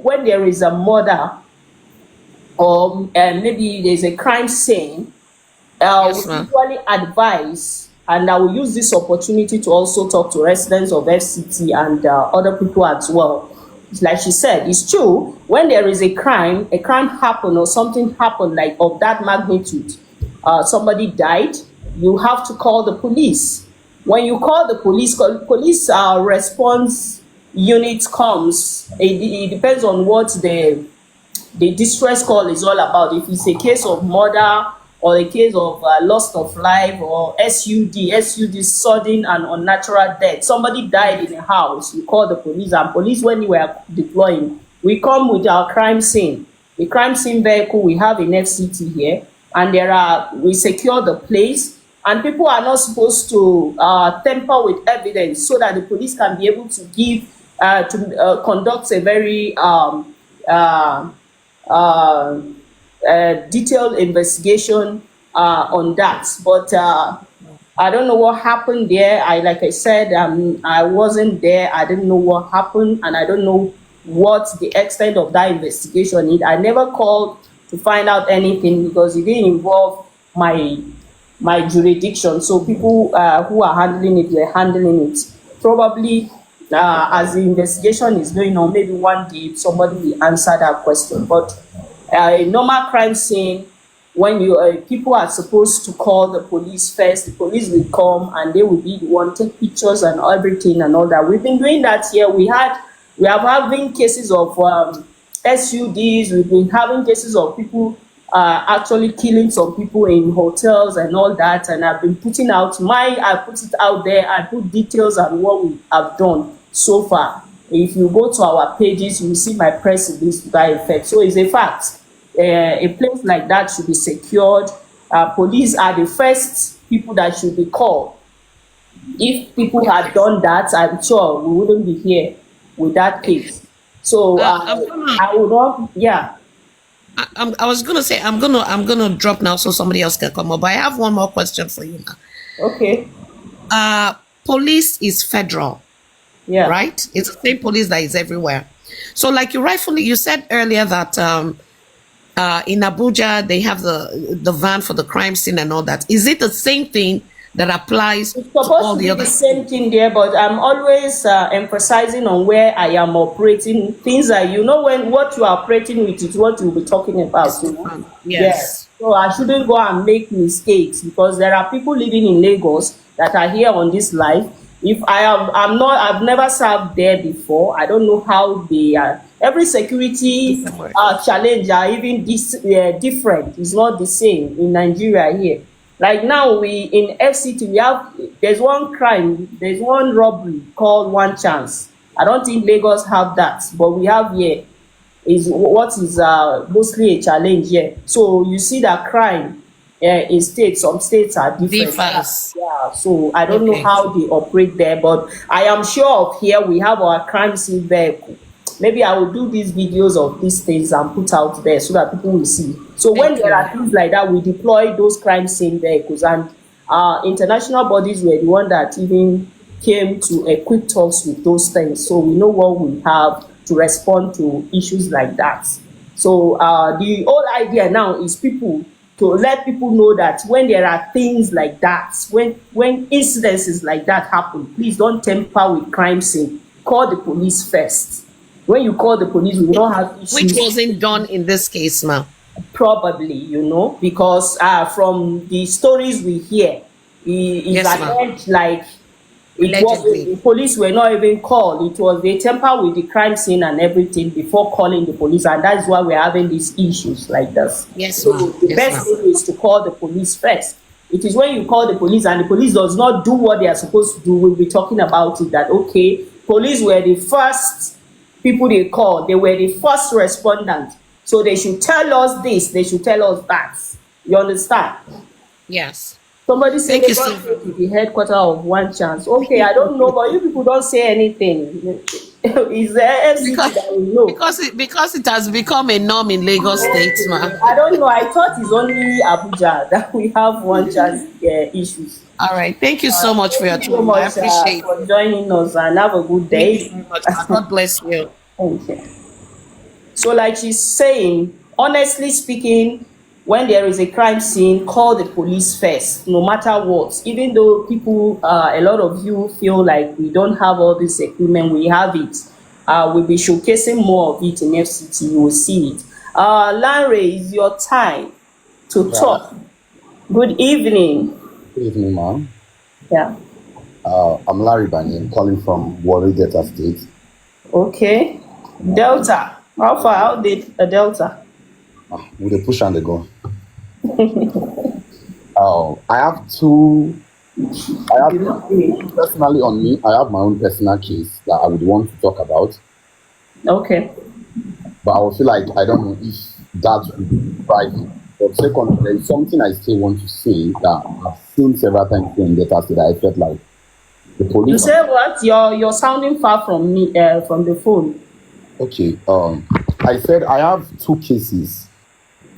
when there is a murder or maybe there's a crime scene, Yes, we ma'am. usually advise, and I will use this opportunity to also talk to residents of FCT and other people as well. Like she said, it's true. When there is a crime happened or something happened like of that magnitude, somebody died, you have to call the police. When you call the police response unit comes. It depends on what the distress call is all about. If it's a case of murder or a case of loss of life or SUD, sudden and unnatural death, somebody died in a house, you call the police, and police, when you were deploying, we come with our crime scene. The crime scene vehicle we have in FCT here, and we secure the place, and people are not supposed to tamper with evidence so that the police can be able to conduct a very uh, uh, detailed investigation on that. But I don't know what happened there. Like I said, I wasn't there. I didn't know what happened, and I don't know what the extent of that investigation is. I never called to find out anything because it didn't involve my jurisdiction. So people who are handling it were handling it. Probably as the investigation is going on, maybe one day somebody will answer that question. But a normal crime scene, when people are supposed to call the police first, the police will come and they will be the one take pictures and everything and all that. We've been doing that here. We have having cases of SUDs. We've been having cases of people actually killing some people in hotels and all that. And I've been putting out I put it out there. I put details on what we have done so far. If you go to our pages, you will see my press release to that effect. So it's a fact. A place like that should be secured. Police are the first people that should be called. If people had done that, I'm sure we wouldn't be here with that case. So I would not, yeah. I was gonna say I'm gonna drop now so somebody else can come up. But I have one more question for you now. Okay. Police is federal, Yeah. right? It's the same police that is everywhere. So, like you said earlier that in Abuja they have the van for the crime scene and all that. Is it the same thing that applies It's to all supposed to the be other? the same thing there, but I'm always emphasizing on where I am operating. Things that when what you are operating with is what you'll be talking about. Yes. So I shouldn't go and make mistakes because there are people living in Lagos that are here on this life. If I've never served there before. I don't know how they are. Every security challenge are even different. It's not the same in Nigeria here. Like now, in FCT there's one robbery called One Chance. I don't think Lagos have that, but we have here is what is mostly a challenge here. So you see that crime in some states are different. Differs. Yeah, so I don't know how they operate there, but I am sure of here we have our crime scene vehicle. Maybe I will do these videos of these things and put out there so that people will see. So when there are things like that, we deploy those crime scene vehicles, and international bodies were the one that even came to equip us with those things. So we know what we have to respond to issues like that. So the whole idea now is to let people know that when there are things like that, when incidences like that happen, please don't tamper with crime scene. Call the police first. When you call the police, we will not have issues. Which wasn't done in this case, ma'am. Probably, because from the stories we hear, it's alleged like the police were not even called. It was they tamper with the crime scene and everything before calling the police, and that's why we're having these issues like this. Yes, so the best thing is to call the police first. It is when you call the police and the police does not do what they are supposed to do, we'll be talking about it, that okay, police were the first people they called. They were the first respondent. So they should tell us this, they should tell us that. You understand? Yes. Somebody said they got to the headquarters of One Chance. Okay, I don't know, but you people don't say anything. Is there FCT that we know? Because it has become a norm in Lagos State, ma'am. I don't know. I thought it's only Abuja that we have One Chance issues. All right. Thank you so much for your time. I appreciate for joining us, and have a good day. Thank you so much. God bless you. Thank you. So like she's saying, honestly speaking, when there is a crime scene, call the police first, no matter what. Even though people, a lot of you feel like we don't have all this equipment, we have it. We'll be showcasing more of it in FCT, you will see it. Lanre, it's your time to Yeah, talk. Good evening. good evening, ma'am. Yeah. I'm Larry Bani. I'm calling from Warri Delta State. Okay. Delta. How far? How did a Delta? With a push and a go. I have two. I have personally on me. I have my own personal case that I would want to talk about, Okay. but I would feel like I don't know if that would be private. But second, there is something I still want to say that I've seen several times here in Delta State. That I felt like the You police. say what? You're sounding far from me, from the phone. Okay. I said I have two cases.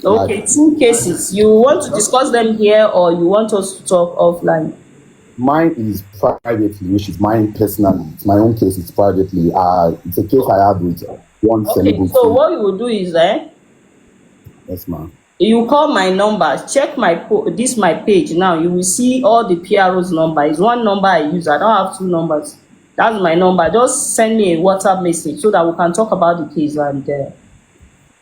Okay, Like, two cases. You want to discuss them here, or you want us to talk offline? mine is privately, which is mine personally. It's my own case. It's privately. It's a case I had with one Okay. celebrity. So what you will do is, Yes, ma'am. you call my number. Check this my page now. You will see all the PRO's number. It's one number I use. I don't have two numbers. That's my number. Just send me a WhatsApp message so that we can talk about the case and.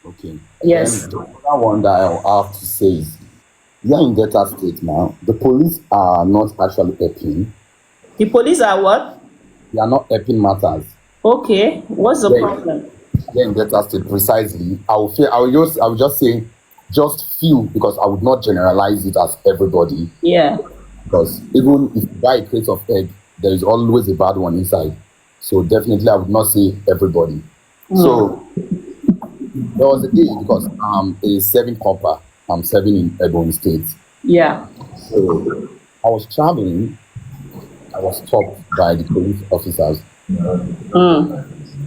Okay. Yes. Then the other one that I have to say is, here in Delta State now, the police are not actually helping. The police are what? They are not helping matters. Okay. What's the Here, problem? here in Delta State, precisely, I will just say, just few, because I would not generalize it as everybody. Yeah. Because even if you buy a crate of egg, there is always a bad one inside. So definitely, I would not say everybody. So there was a day because I'm a serving copper. I'm serving in Ebony State. Yeah. So I was traveling. I was stopped by the police officers.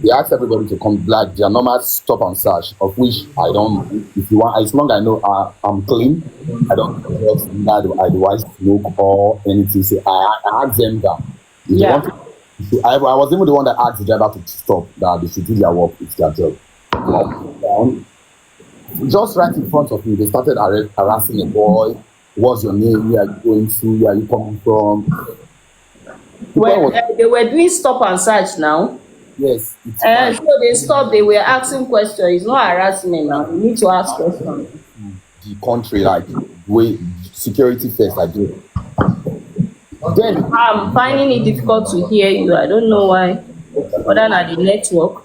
They asked everybody to come black. Their normal stop and search, of which I don't. If you want, as long as I know I'm clean, I don't drugs, neither I do I smoke or anything. So I asked them that. If they Yeah. want to, I was even the one that asked the driver to stop, that they should do their work. It's their job. Down. Just right in front of me, they started harassing a boy. What's your name? Where are you going to? Where are you coming from? Well, they were doing stop and search now. Yes, it's fine. So they stopped. They were asking questions. It's not harassment now. You need to ask questions. The country, like, way security first, I do. Then I'm finding it difficult to hear you. I don't know why. Other than the network.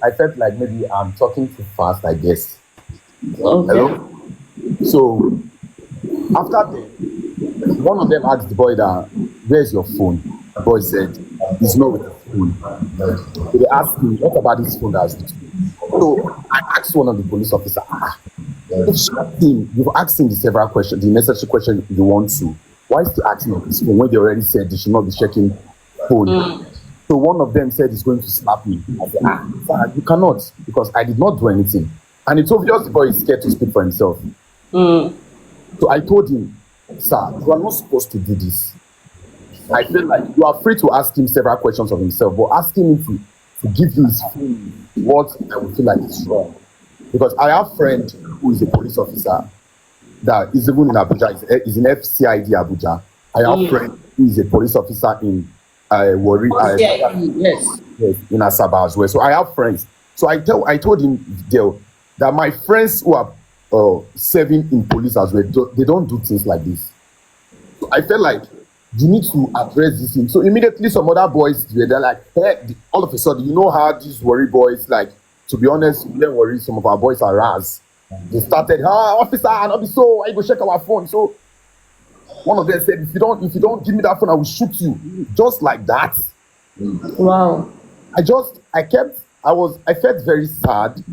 I felt like maybe I'm talking too fast, I guess. Okay. Hello? So after that, one of them asked the boy that, where's your phone? The boy said, it's not with the phone. So they asked me, what about this phone that's with you? So I asked one of the police officers, you've asked him the several questions, the necessary question you want to. Why is he asking of his phone when they already said they should not be checking phone? So one of them said he's going to slap me. I said, sir, you cannot, because I did not do anything. And it's obvious the boy is scared to speak for himself. So I told him, sir, you are not supposed to do this. I feel like you are free to ask him several questions of himself, but asking him to give you his phone, what I would feel like is wrong. Because I have a friend who is a police officer that is even in Abuja, is in FCID Abuja. I have a friend who is a police officer in Warri, yes. in Asaba as well. So I have friends. So I told him that my friends who are serving in police as well, they don't do things like this. So I felt like you need to address this thing. So immediately some other boys, they're like, hey, all of a sudden, you know how these Warri boys, like, to be honest, we don't worry, some of our boys are ras. They started, officer, not be so, I go check our phone. So one of them said, if you don't give me that phone, I will shoot you. Just like that. Wow. I felt very sad.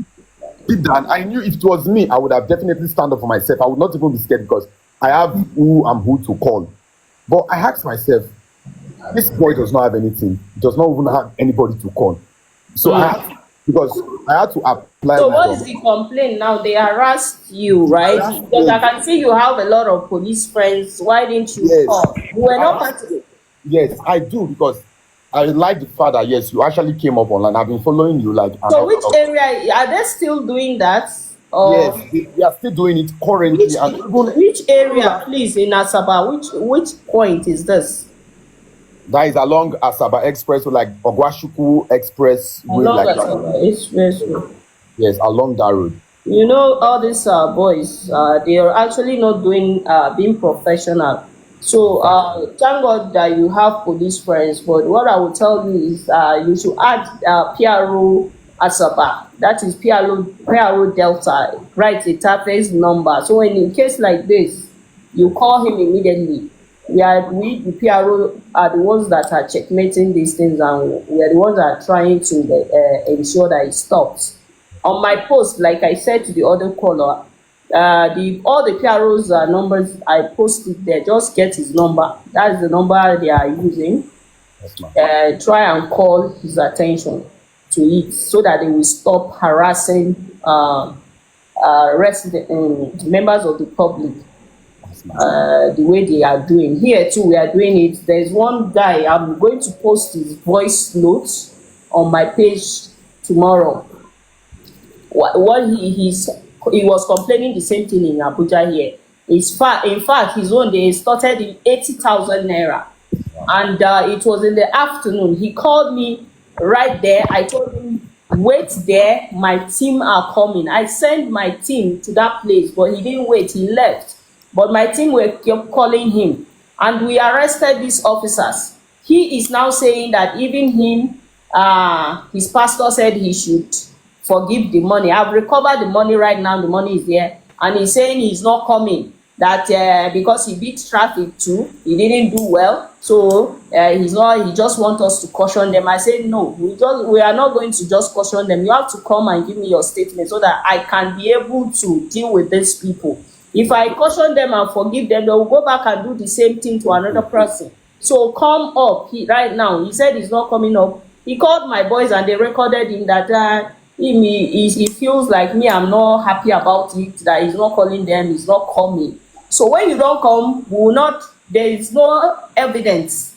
Deep down, I knew if it was me, I would have definitely stand up for myself. I would not even be scared because I have who to call. But I asked myself, this boy does not have anything. He does not even have anybody to call. So I had to apply. So what is the complaint now? They harassed you, right? Because I can see you have a lot of police friends. Why didn't you call? You were not part of it. Yes, I do, because I like the fact that yes, you actually came up online. I've been following you like an So which awful lot. area are they still doing that? Yes, Or they are still doing it which currently, and which even area, like please, in Asaba? Which point is this? that is along Asaba Express, like Ogwashuku Express way, Along like that. Asaba Expressway. Yes, along that road. You know, all these boys, they are actually not doing being professional. So Exactly. thank God that you have police friends. But what I will tell you is, you should add PRO Asaba. That is PRO Delta. Write a Tafe's number. So when in case like this, you call him immediately. We the PRO are the ones that are checkmating these things, and we are the ones that are trying to ensure that it stops. On my post, like I said to the other caller, the all the PROs numbers I posted there, just get his number. That's the number they are using. Yes, ma'am. Try and call his attention to it so that they will stop harassing members of the public Yes, ma'am. the way they are doing. Here too, we are doing it. There's one guy, I'm going to post his voice notes on my page tomorrow. What he was complaining the same thing in Abuja here. In fact, his own, they started in 80,000 naira, and it was in the afternoon. He called me right there. I told him, wait there, my team are coming. I sent my team to that place, but he didn't wait, he left. But my team were kept calling him, and we arrested these officers. He is now saying that even him, his pastor said he should forgive the money. I've recovered the money right now, the money is there, and he's saying he's not coming, that because he beat traffic too, he didn't do well, so he just want us to caution them. I said no, we are not going to just caution them. You have to come and give me your statement so that I can be able to deal with these people. If I caution them and forgive them, they will go back and do the same thing to another person. So come up. Right now, he said he's not coming up. He called my boys and they recorded him that he feels like me, I'm not happy about it, that he's not calling them, he's not coming. So when you don't come, we will not, there is no evidence,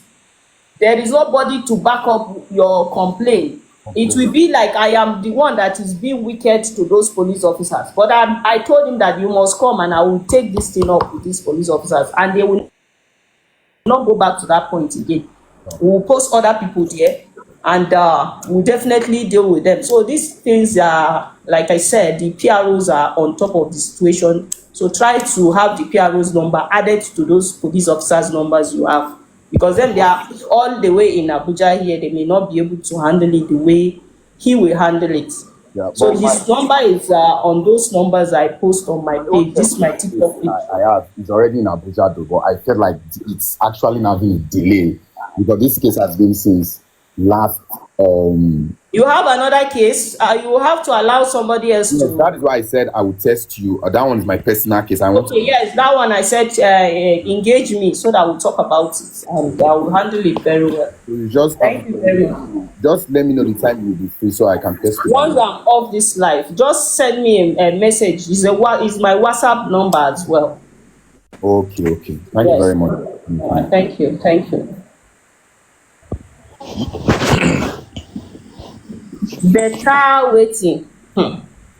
there is nobody to back up your complaint. It will be like I am the one that is being wicked to those police officers. But I told him that you must come and I will take this thing up with these police officers, and they will not go back to that point again. We will post other people there, and we'll definitely deal with them. So these things are, like I said, the PROs are on top of the situation. So try to have the PRO's number added to those police officers' numbers you have, because then they are all the way in Abuja here. They may not be able to handle it the way he will handle it. Yeah, So but his number is on those numbers I post on my page. This is my TikTok page. I have. It's already in Abuja though, but I feel like it's actually having a delay because this case has been since last. You have another case. You will have to allow somebody else Yes, to. that is why I said I would test you. That one is my personal case. I want Okay, yes, that one I said engage me so that we'll talk about it and I will handle it very well. to you just Thank you very much. just let me know the time you'll be free so I can test you. Once I'm off this live, just send me a message. It's my WhatsApp number as well. Okay. Thank you very much. Thank you. Better waiting.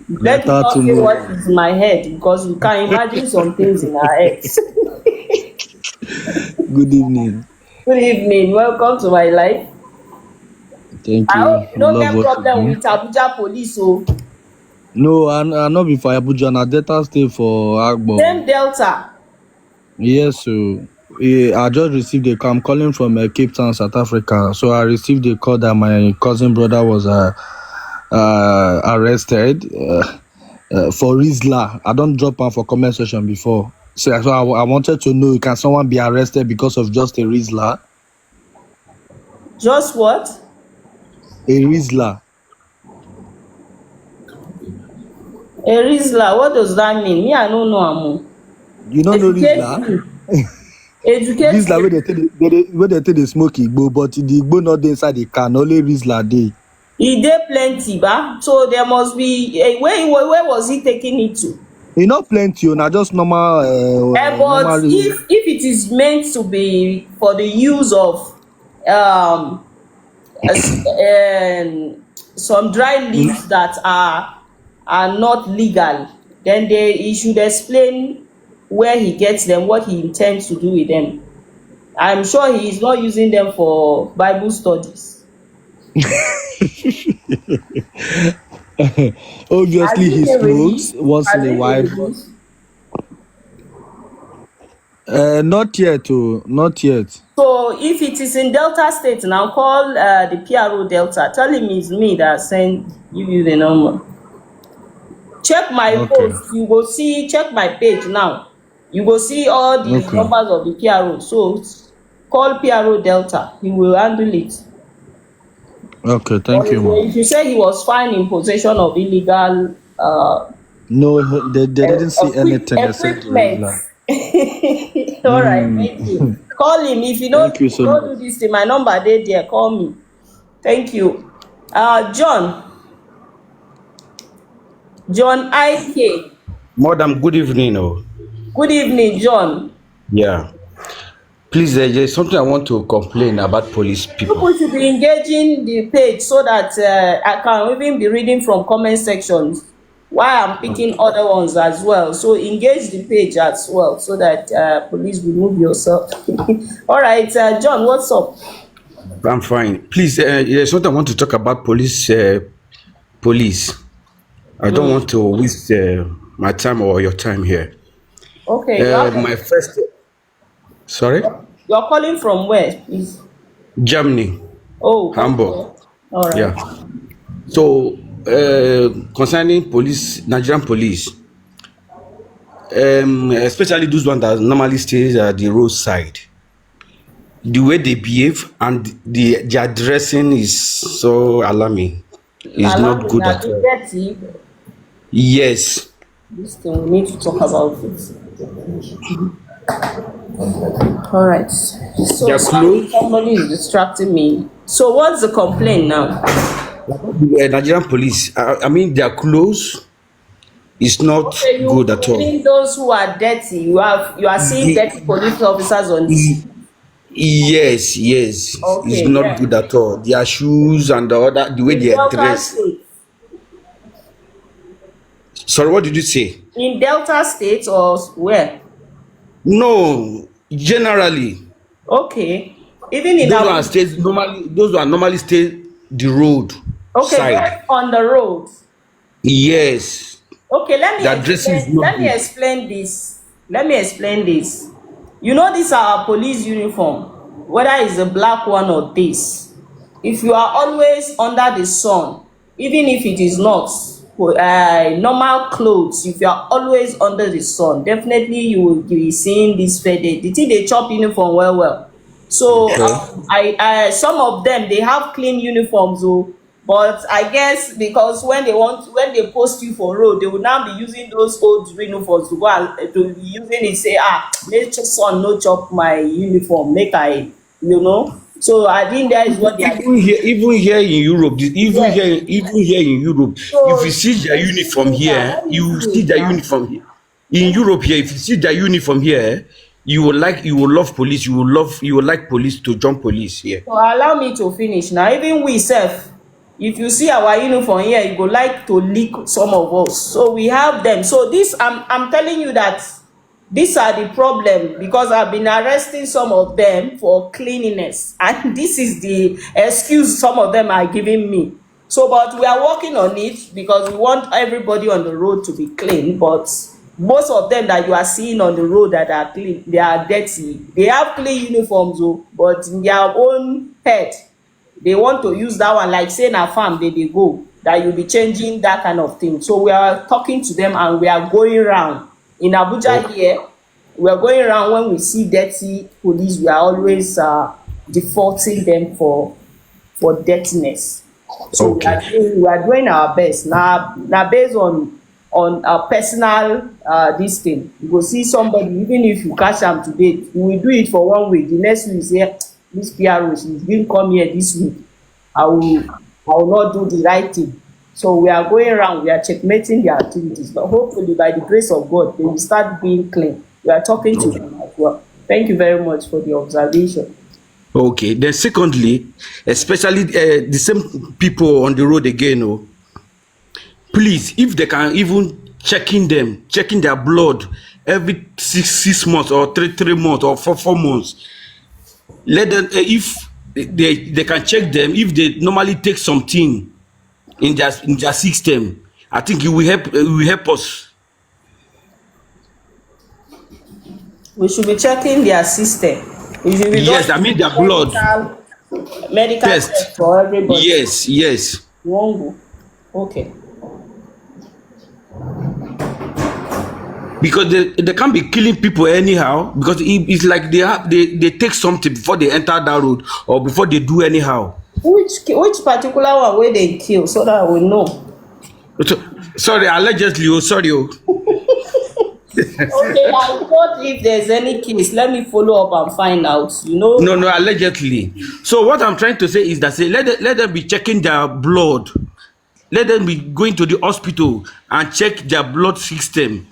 Let me not say what is in my head, because you can imagine some things in our heads. Good evening. Good evening. Welcome to my life. Thank I you. hope you don't Love get what problem you with Abuja police. So No, I not be for Abuja. Na Delta stay for Agbo. same Delta. Yes, so I just received a call. I'm calling from Cape Town, South Africa. So I received a call that my cousin brother was arrested for Rizla. I don't drop am for comment section before. So I wanted to know, can someone be arrested because of just a Rizla? Just what? A Rizla. A Rizla. What does that mean? Me, I don't know. Amu. You don't know Educate Rizla? me. Educate Rizla me. where they take the smoke Igbo, but the Igbo not dey inside the can, only Rizla dey. E dey plenty, ba? So there must be where was he taking it to? E not plenty, na just normal. But Normal. if it is meant to be for the use of some dry leaves that are not legal, then he should explain where he gets them, what he intends to do with them. I'm sure he is not using them for Bible studies. Has Obviously, he he been smokes released? once in Has a he been while. released? Not yet, oh, not yet. So if it is in Delta State now, call the PRO Delta. Tell him it's me that send give you the number. Check my Okay, post, you go see, check my page now. You go see all the okay, numbers of the PRO. So call PRO Delta, he will handle it. okay. But Thank you, ma. if you say he was found in possession of illegal No, they didn't see anything except the equipment. regular. All right, thank you. Call him if you Thank you don't so much. do this thing. My number dey there. Call me. Thank you. John IK. Madam, good evening. Oh, Good evening, John. yeah. Please, there's something I want to complain about police people. People should be engaging the page so that I can even be reading from comment sections while I'm picking other ones as well. So engage the page as well so that police remove yourself. All right, John, what's up? I'm fine. Please, there's something I want to talk about police. Police. I don't want to waste my time or your time here. Okay, My first. Sorry? you're calling from where, please? Germany, Oh, Hamburg. okay. All right. Yeah. So, concerning police, Nigerian police, especially those ones that normally stays at the roadside, the way they behave and their dressing is so alarming. It's Allow not me good now, at the all. dirty. Yes. This thing, we need to talk about it. All right. So Their clothes, somebody is distracting me. So what's the complaint now? Nigerian police, I mean, their clothes is not Okay, good you at all. mean those who are dirty? You are seeing Ye- dirty police officers on this. ye- Yes, yes, it's Okay, not yeah. good at all. Their shoes and the way In they are Delta dressed. State. Sorry, what did you say? In Delta State or where? No, generally, Okay. Even in those Abuja. are stays normally. Those are normally stay the road Okay, side. those on the road. Yes, Okay, their dressing is not let me good. explain this. Let me explain this. You know, this our police uniform, whether it's a black one or this. If you are always under the sun, even if it is not normal clothes, if you are always under the sun, definitely you will be seeing this faded. The thing they chop uniform well well. So Okay. I some of them they have clean uniforms oh, but I guess because when they post you for road, they will now be using those old uniforms to go and to be using it say make sun no chop my uniform make I you know. So I think that is what they are doing. Even here in Europe, Yes. even here in Europe, if So you see their let me uniform see it now. here, Let me you will see see it their now. uniform here. In Europe here, if you see their uniform here, you will love police, you will like police to join police here. So allow me to finish now. Even we sef, if you see our uniform here, you go like to lick some of us. So we have them. So this I'm telling you that these are the problem because I've been arresting some of them for cleanliness, and this is the excuse some of them are giving me. So, but we are working on it because we want everybody on the road to be clean. But most of them that you are seeing on the road that are clean, they are dirty. They have clean uniforms, oh, but in their own head, they want to use that one like say na farm they go that you be changing that kind of thing. So we are talking to them and we are going round in Abuja Oh, here. We are going around when we see dirty police, we are always defaulting them for dirtiness. So okay. we are doing our best now based on our personal this thing. You go see somebody even if you catch am today, you will do it for 1 week, the next week you say this PRO she didn't come here this week, I will not do the right thing. So we are going around, we are checkmating their activities, but hopefully by the grace of God they will start being clean. We are talking to them as well. Thank you very much for the observation. Okay. Then secondly, especially the same people on the road again, oh, please, if they can even checking their blood every 6 months or three months or 4 months. Let them if they can check them if they normally take something in their system. I think it will help us. We should be checking their system. We should be Yes, I doing mean their blood medical test. test for everybody. Yes, yes. You won't go. Okay. Because they can't be killing people anyhow, because it's like they take something before they enter that road or before they do anyhow. Which particular one where they kill so that we know? So, sorry, allegedly. Oh, sorry. Oh. Okay, I thought if there's any case, let me follow up and find out. You know. No, no, allegedly. So what I'm trying to say is that let them be checking their blood. Let them be going to the hospital and check their blood system.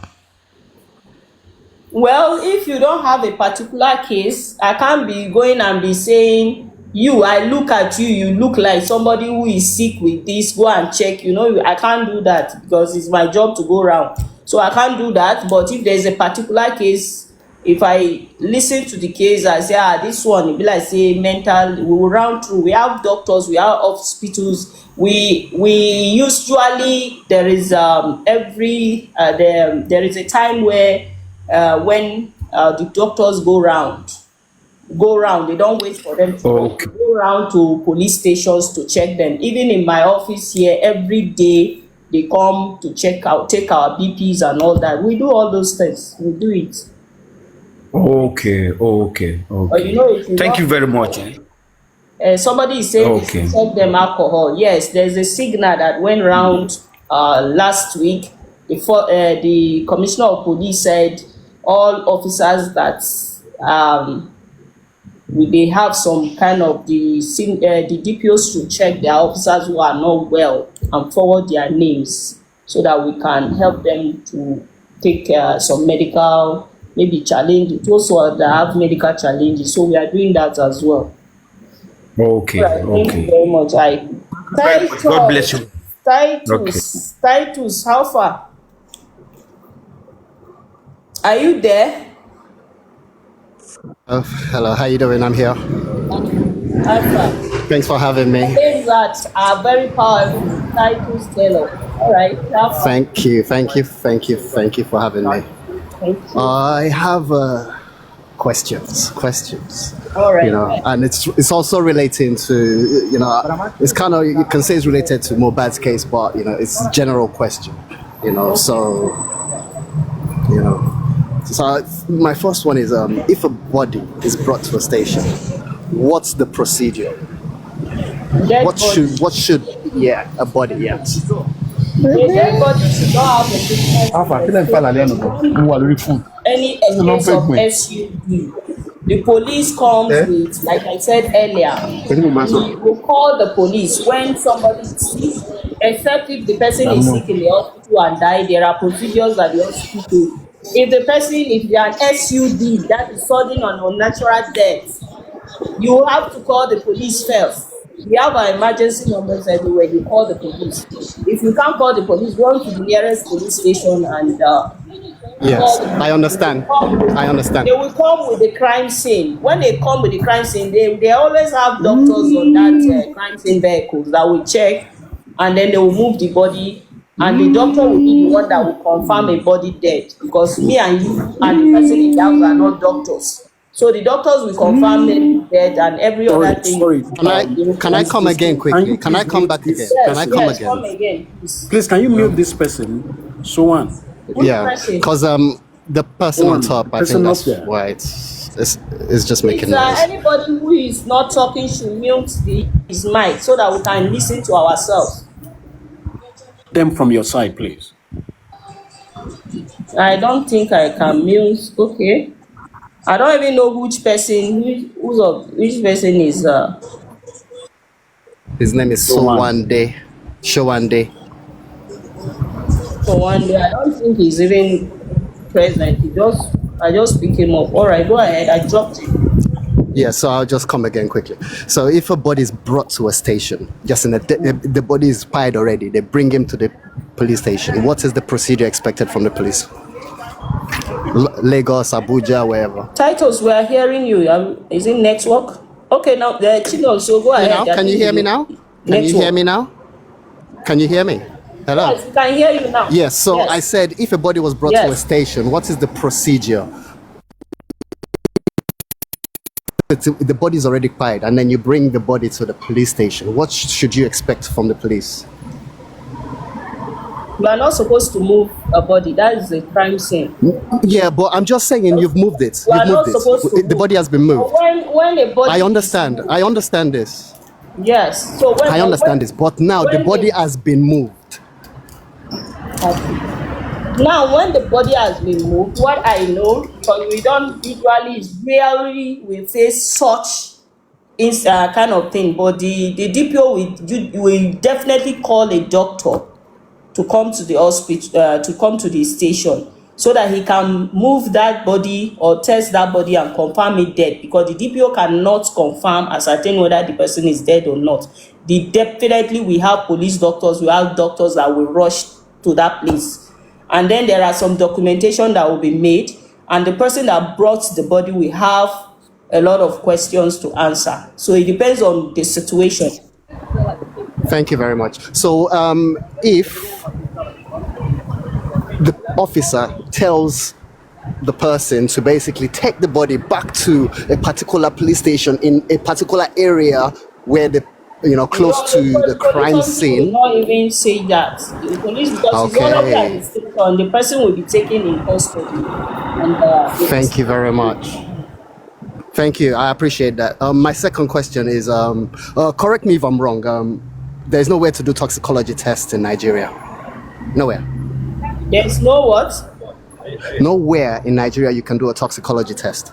Well, if you don't have a particular case, I can't be going and be saying, I look at you, you look like somebody who is sick with this, go and check. You know, I can't do that because it's my job to go around. So I can't do that. But if there's a particular case, if I listen to the case, I say, this one, it be like say mental, we will round through. We have doctors, we have hospitals. We usually, there is there is a time where when the doctors go round, they don't wait for them to Okay. go round to police stations to check them. Even in my office here, every day they come to take our BPs and all that. We do all those things. We do it. Okay. But you know, if you Thank don't- you very much. somebody is saying Okay. they check them alcohol. Yes, there's a signal that went round last week. The commissioner of police said all officers that they have some kind of the DPOs to check their officers who are not well and forward their names so that we can help them to take some medical, maybe challenge, those that have medical challenges. So we are doing that as well. Okay. Right, thank you Okay. very much. God bless you. Titus, how far? Are you there? Hello, how you doing? I'm here. How far? Thanks for having me. Things that are very powerful. Titus Taylor. All right. How far? Thank you for having me. Thank you. I have questions. All right. You know, and it's also relating to, you know, it's kind of, you can say it's related to Mohbad's case, but you know, it's a general question. You know, so you know. So my first one is, if a body is brought to a station, what's the procedure? Dead What should a body, yes. A dead body should not have a different any evidence of SUD. The police comes with, like I said earlier, we will call the police when somebody is sick, except if the person is sick in the hospital and die. There are procedures at the hospital. If they are an SUD, that is sudden and unnatural death, you have to call the police first. We have our emergency numbers everywhere. You call the police. If you can't call the police, run to the nearest police station and Yes, I understand. They will come with the crime scene. When they come with the crime scene, they always have doctors on that crime scene vehicles that will check, and then they will move the body, and the doctor will be the one that will confirm a body dead, because me and you and the person in the house are not doctors. So the doctors will confirm them dead and every other thing. Sorry. Can I come again quickly? Can I come back again? Can I come Come again? again. Please. Please, can you mute this person? So on. Yeah, because the person on top, I Person think up that's there. why it's just making Please, noise. anybody who is not talking should mute his mic so that we can listen to ourselves. Them from your side, please. I don't think I can mute. Okay. I don't even know which person is His name is Showande. Showande. for one day. I don't think he's even present. I just pick him up. All right, go ahead. I dropped it. Yeah, so I'll just come again quickly. So if a body is brought to a station, just in the body is pied already, they bring him to the police station. What is the procedure expected from the police? Lagos, Abuja, wherever. Titles, we are hearing you. Is it network? Okay, now the Chinon, so go ahead. Now, can you hear me now? Can you hear me now? Can you hear me? Hello? Yes, we can hear you now. Yes, so Yes. I said if a body was brought to a station, what is the procedure? The body is already pied, and then you bring the body to the police station. What should you expect from the police? You are not supposed to move a body. That is a crime scene. Yeah, but I'm just saying you've moved it. You are You've not moved supposed to it. The body has been moved. When a body I understand. I understand this. Yes. So when I understand this. But now the body has been moved. Now, when the body has been moved, what I know, because we don't usually, rarely we face such kind of thing, but the DPO will definitely call a doctor to come to the hospital, to come to the station, so that he can move that body or test that body and confirm it dead, because the DPO cannot confirm, ascertain whether the person is dead or not. Definitely we have police doctors, we have doctors that will rush to that place. And then there are some documentation that will be made, and the person that brought the body will have a lot of questions to answer. So it depends on the situation. Thank you very much. So if the officer tells the person to basically take the body back to a particular police station in a particular area where the close to the crime scene. Will not even say that. The police, because it's already at the station, the person will be taken in custody. And thank you very much. Thank you. I appreciate that. My second question is, correct me if I'm wrong. There's nowhere to do toxicology tests in Nigeria. Nowhere. There's no what? Nowhere in Nigeria you can do a toxicology test.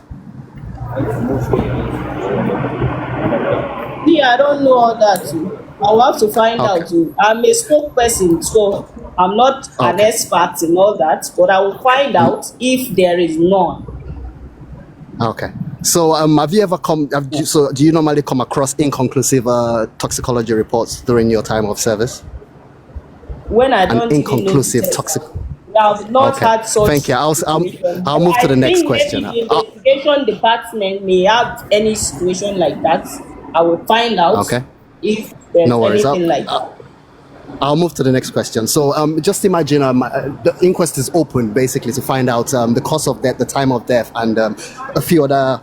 I don't know all that. I'll have to find out. I'm a spokesperson, so I'm not an expert in all that, but I will find out if there is none. Okay. So have you ever do you normally come across inconclusive toxicology reports during your time of service? When I don't inconclusive toxic. I have not had such. Thank you. I'll move to the next question. Maybe the investigation department may have any situation like that. I will find out if there's anything like that. I'll move to the next question. So just imagine the inquest is open basically to find out the cause of death, the time of death, and a few other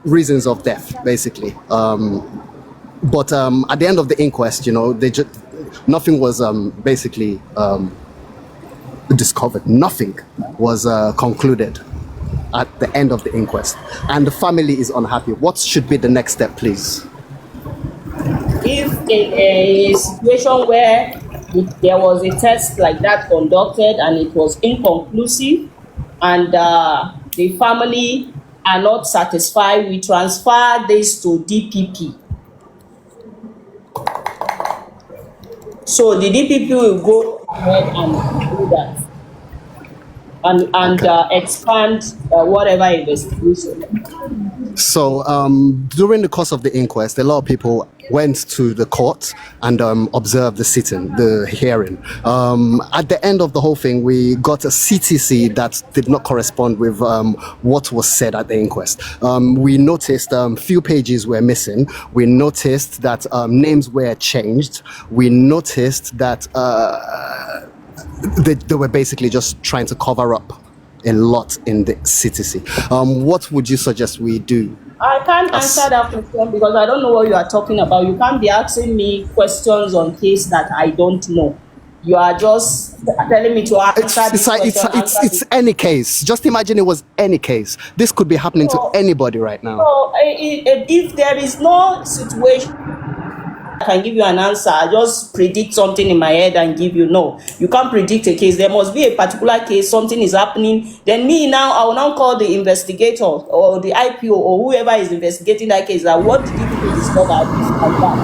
reasons of death basically. But at the end of the inquest, nothing was basically discovered. Nothing was concluded at the end of the inquest, and the family is unhappy. What should be the next step, please? If in a situation where there was a test like that conducted and it was inconclusive, and the family are not satisfied, we transfer this to DPP. So the DPP will go ahead and do that and expand whatever investigation. So during the course of the inquest, a lot of people went to the court and observed the sitting, the hearing. At the end of the whole thing, we got a CTC that did not correspond with what was said at the inquest. We noticed few pages were missing. We noticed that names were changed. We noticed that they were basically just trying to cover up a lot in the CTC. What would you suggest we do? I can't answer that question because I don't know what you are talking about. You can't be asking me questions on case that I don't know. You are just telling me to answer this question. It's any case. Just imagine it was any case. This could be happening to anybody right now. So if there is no situation, I can give you an answer. I just predict something in my head and give you no. You can't predict a case. There must be a particular case, something is happening. Then I will now call the investigator or the IPO or whoever is investigating that case. That what did you discover this and that?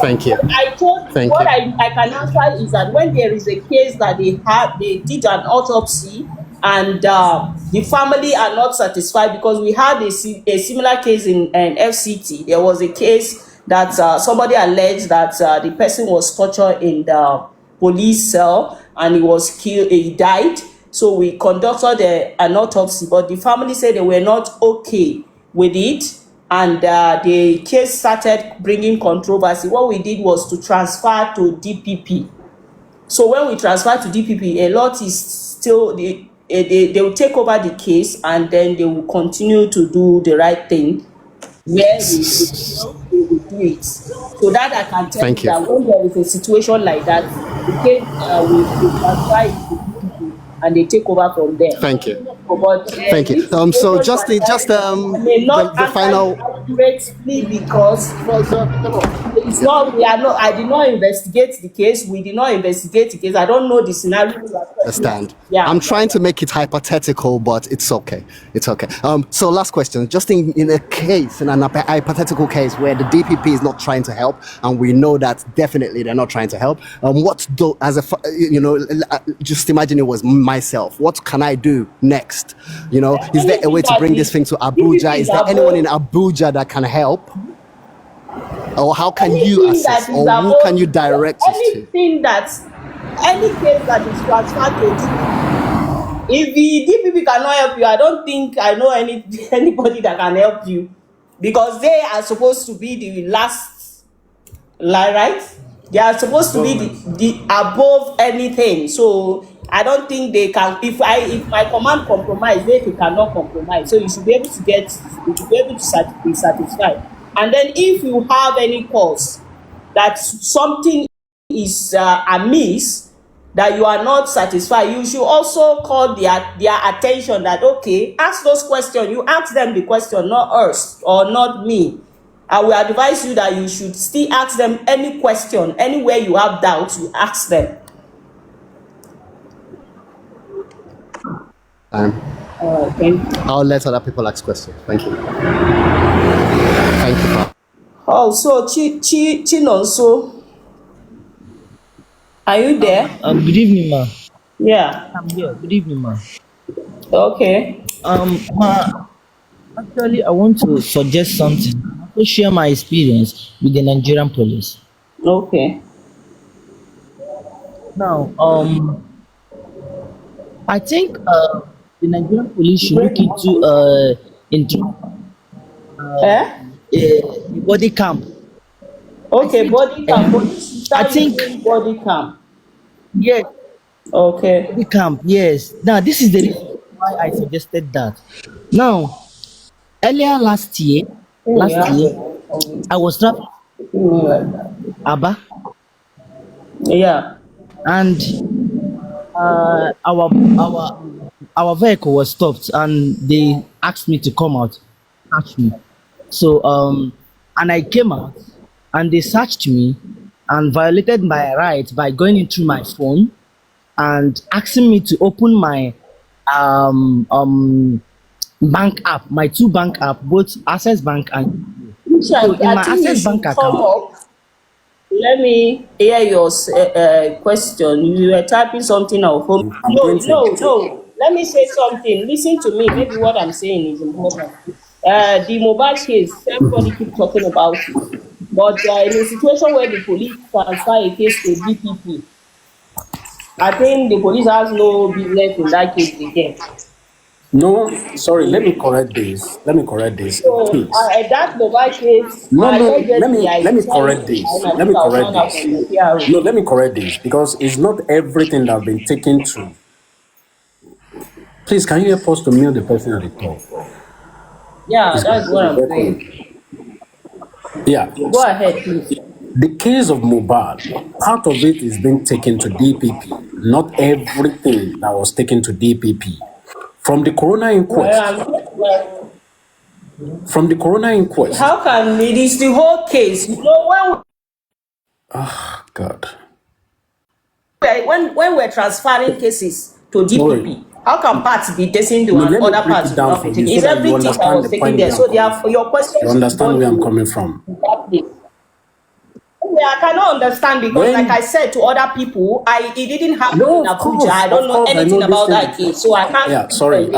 Thank you. I can answer is that when there is a case that they did an autopsy and the family are not satisfied because we had a similar case in FCT. There was a case that somebody alleged that the person was tortured in the police cell and he was killed, he died. So we conducted an autopsy, but the family said they were not okay with it, and the case started bringing controversy. What we did was to transfer to DPP. So when we transfer to DPP, a lot is still they will take over the case, and then they will continue to do the right thing where we will do it. So that I can tell you Thank you. that when there is a situation like that, the case we transfer it to DPP and they take over from there. Thank you. But Thank you. So just may not the final. accurately because it's not. We are not. I did not investigate the case. We did not investigate the case. I don't know the scenario. Understand. Yeah. I'm trying to make it hypothetical, but it's okay. It's okay. So last question. Just in a case, in an hypothetical case where the DPP is not trying to help, and we know that definitely they're not trying to help. Just imagine it was myself. What can I do next? Is there a way to bring this thing to Abuja? Is there anyone in Abuja that can help? Or how can you assist? Or who can you direct us to? Any case that is transferred to DPP, if the DPP cannot help you, I don't think I know anybody that can help you, because they are supposed to be the last line, right? They are supposed to be the above anything. So I don't think they can. If my command compromise, they cannot compromise. So you should be able to be satisfied. And then if you have any cause that something is amiss, that you are not satisfied, you should also call their attention that, okay, ask those questions. You ask them the question, not us or not me. I will advise you that you should still ask them any question. Anywhere you have doubts, you ask them. Thank you. I'll let other people ask questions. Thank you. Thank you. Oh, so Chinonso, are you there? Good evening, ma. Yeah. I'm here. Good evening, ma. Okay. Ma, actually, I want to suggest something. I want to share my experience with the Nigerian police. Okay. Now, I think the Nigerian police should look into the body camp. Okay, body cam. I think body cam. yes, Okay. body camp. Yes. Now, this is the reason why I suggested that. Now, earlier last year, I was traveling Aba, Yeah. and our vehicle was stopped, and they asked me to come out, search me. So and I came out, and they searched me and violated my rights by going into my phone and asking me to open my bank app, my two bank app, both Access Bank and so in my Access Bank account. Let me hear your question. You were typing something at home. No. Let me say something. Listen to me. Maybe what I'm saying is important. The mobile case, everybody keeps talking about it. But in a situation where the police transfer a case to DPP, I think the police has no business in that case again. No, sorry, let me correct this. So Please. that mobile case, No, let me correct this. No, let me correct this, because it's not everything that has been taken to. Please, can you help us to mute the person at the top? Yeah, It's that's what I'm recording. saying. Yeah. Go ahead, please. The case of Mobile, part of it is being taken to DPP. Not everything that was taken to DPP. From the coroner inquest. How can it is the whole case? God. When we're transferring cases to DPP, Sorry. how can parts be taken to Let me other break parts it down not for be you taken? so Is that you everything that understand was the taken point there? So where I'm therefore, your question You is understand going where I'm to coming from. that place. Yeah, I cannot understand because, like I said to other people, it didn't happen in No, Abuja. I don't of know course, I anything know this about thing. that case, so I can't Yeah, speak on sorry. it.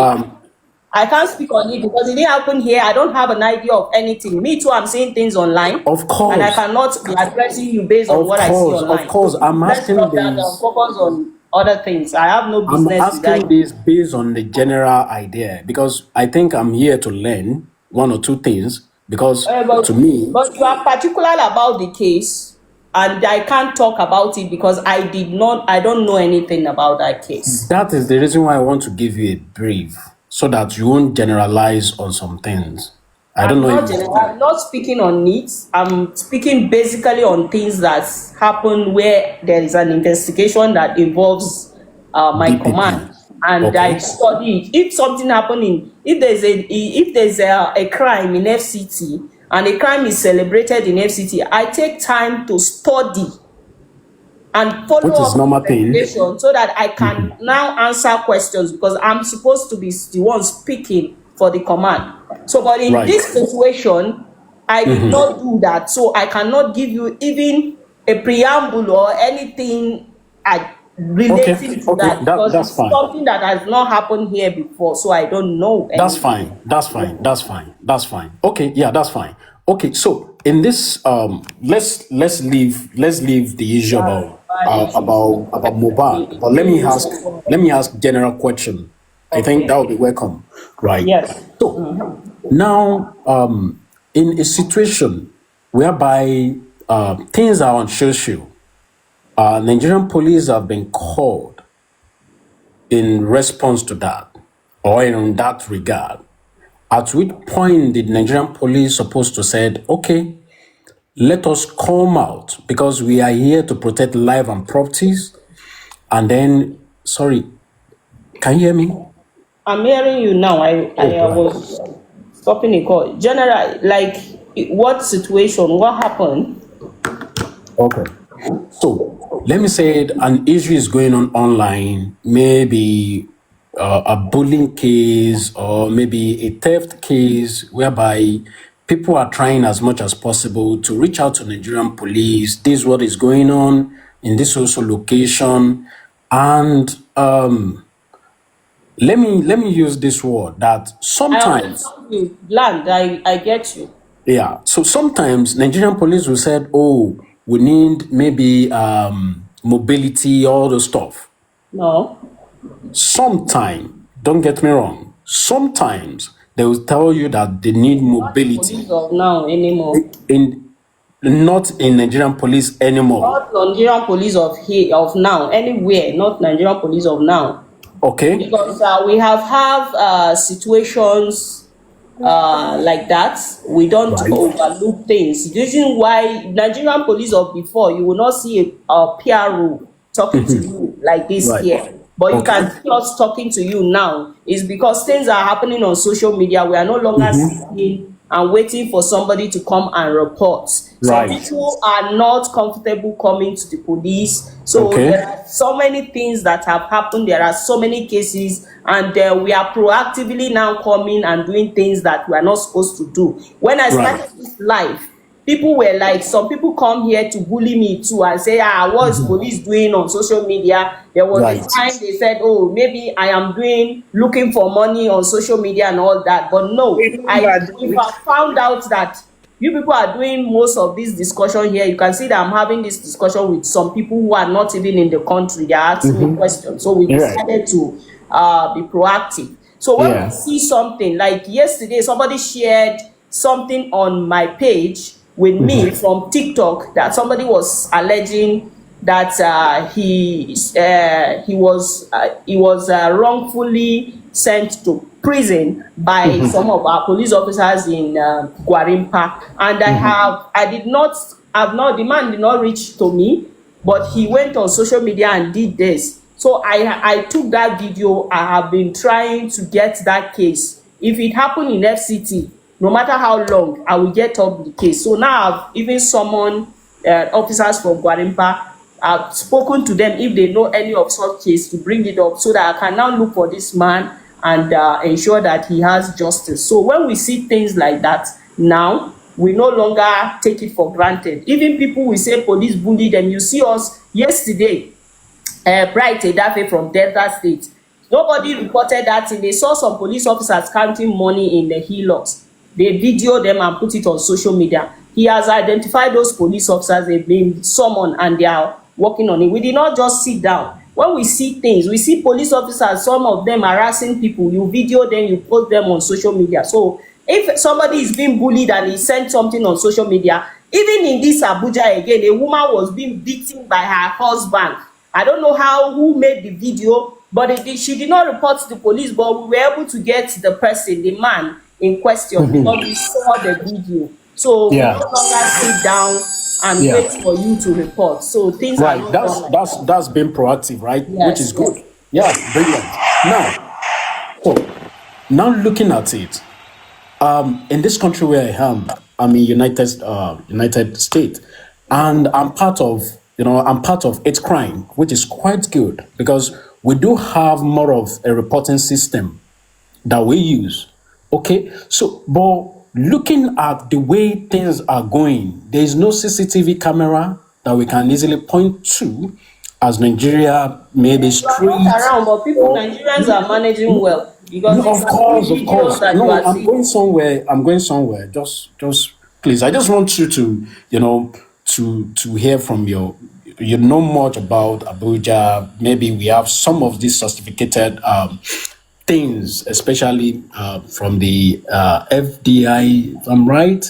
I can't speak on it because it didn't happen here. I don't have an idea of anything. Me too, I'm seeing things online, Of and I course, cannot be addressing you based on of what I see course, of online. course. So I'm let's asking drop that down, this. focus on other things. I have no I'm business with that. asking this based on the general idea because I think I'm here to learn one or two things. Because to me, But you are particular about the case, and I can't talk about it because I don't know anything about that case. that is the reason why I want to give you a brief so that you won't generalize on some things. I don't know if I'm not speaking on needs. I'm speaking basically on things that happen where there is an investigation that involves my DPP. command, and I Okay. study it. If something happening, if there's a crime in FCT and a crime is celebrated in FCT, I take time to study and Which follow is up the normal thing. investigation so that I can now answer questions because I'm supposed to be the one speaking for the command. So, but in Right. this situation, I did not do that. So I cannot give you even a preamble or anything relating to Okay, that because that's it's fine. something that has not happened here before. So I don't know That's anything. fine. That's fine. That's fine. That's fine. Okay, yeah, that's fine. Okay, so in this let's leave the issue about Mobile. But let me ask general question. I think that would be welcome. Right. Yes. So now in a situation whereby things are on social, Nigerian police have been called in response to that or in that regard. At which point did Nigerian police supposed to said, okay, let us come out because we are here to protect life and properties. And then, sorry, can you hear me? I'm hearing you now. I Right. was stopping a call. General, like what situation? What happened? Okay. So let me say an issue is going on online, maybe a bullying case or maybe a theft case whereby people are trying as much as possible to reach out to Nigerian police. This is what is going on in this social location. And let me use this word that I sometimes, understand you. Land, I get you. yeah. So sometimes Nigerian police will say, oh, we need maybe mobility, all the stuff. No. Sometimes, don't get me wrong, sometimes they will tell you that they need mobility Police of now anymore. in not in Nigerian police anymore. Not Nigerian police of here of now. Anywhere. Not Nigerian police of now. Okay? Because we have situations like that. We don't Right. overlook things. The reason why Nigerian police of before, you will not see a PRO talking to you like this Right. here. But you Okay. can see us talking to you now is because things are happening on social media. We are no longer sitting and waiting for somebody to come and report. Some Right. people are not comfortable coming to the police. So Okay. there are so many things that have happened. There are so many cases, and we are proactively now coming and doing things that we are not supposed to do. When I started this life, people were like, some people come here to bully me too and say, what is police doing on social media? There was Right. a time they said, oh, maybe I am looking for money on social media and all that. But no, if I found out that you people are doing most of this discussion here, you can see that I'm having this discussion with some people who are not even in the country. They are asking me questions. So we decided to be proactive. So when we see something, like yesterday, somebody shared something on my page with me from TikTok that somebody was alleging that he was wrongfully sent to prison by some of our police officers in Gwarimpa, and the man did not reach to me, but he went on social media and did this. So I took that video. I have been trying to get that case. If it happened in FCT, no matter how long, I will get up the case. So now I've even summoned officers from Gwarimpa. I've spoken to them if they know any of such case to bring it up so that I can now look for this man and ensure that he has justice. So when we see things like that now, we no longer take it for granted. Even people will say police bully them. You see us yesterday, Bright Edafe from Delta State. Nobody reported that thing. They saw some police officers counting money in the hillocks. They videoed them and put it on social media. He has identified those police officers. They've been summoned and they are working on it. We did not just sit down. When we see things, we see police officers, some of them harassing people. You video them, you post them on social media. So if somebody is being bullied and he sent something on social media, even in this Abuja again, a woman was being beaten by her husband. I don't know who made the video, but she did not report to the police, but we were able to get the person, the man in question, because we saw the video. So Yeah. we no longer sit down and Yeah. wait for you to report. So things are Right. not That's done like that's being proactive, right? Yes, Which is good. yes. Yeah, brilliant. Now looking at it, in this country where I am, I'm in United States, and I'm part of It's Crime, which is quite good because we do have more of a reporting system that we use. Okay, so but looking at the way things are going, there is no CCTV camera that we can easily point to as Nigeria maybe You are street. not around, but Nigerians are managing well because No, it's of course, of videos course. that you No, are I'm seeing. going somewhere. I'm going somewhere. Just please. I just want you to, to hear from your. You know much about Abuja. Maybe we have some of these certificated things, especially from the FDI. If I'm right.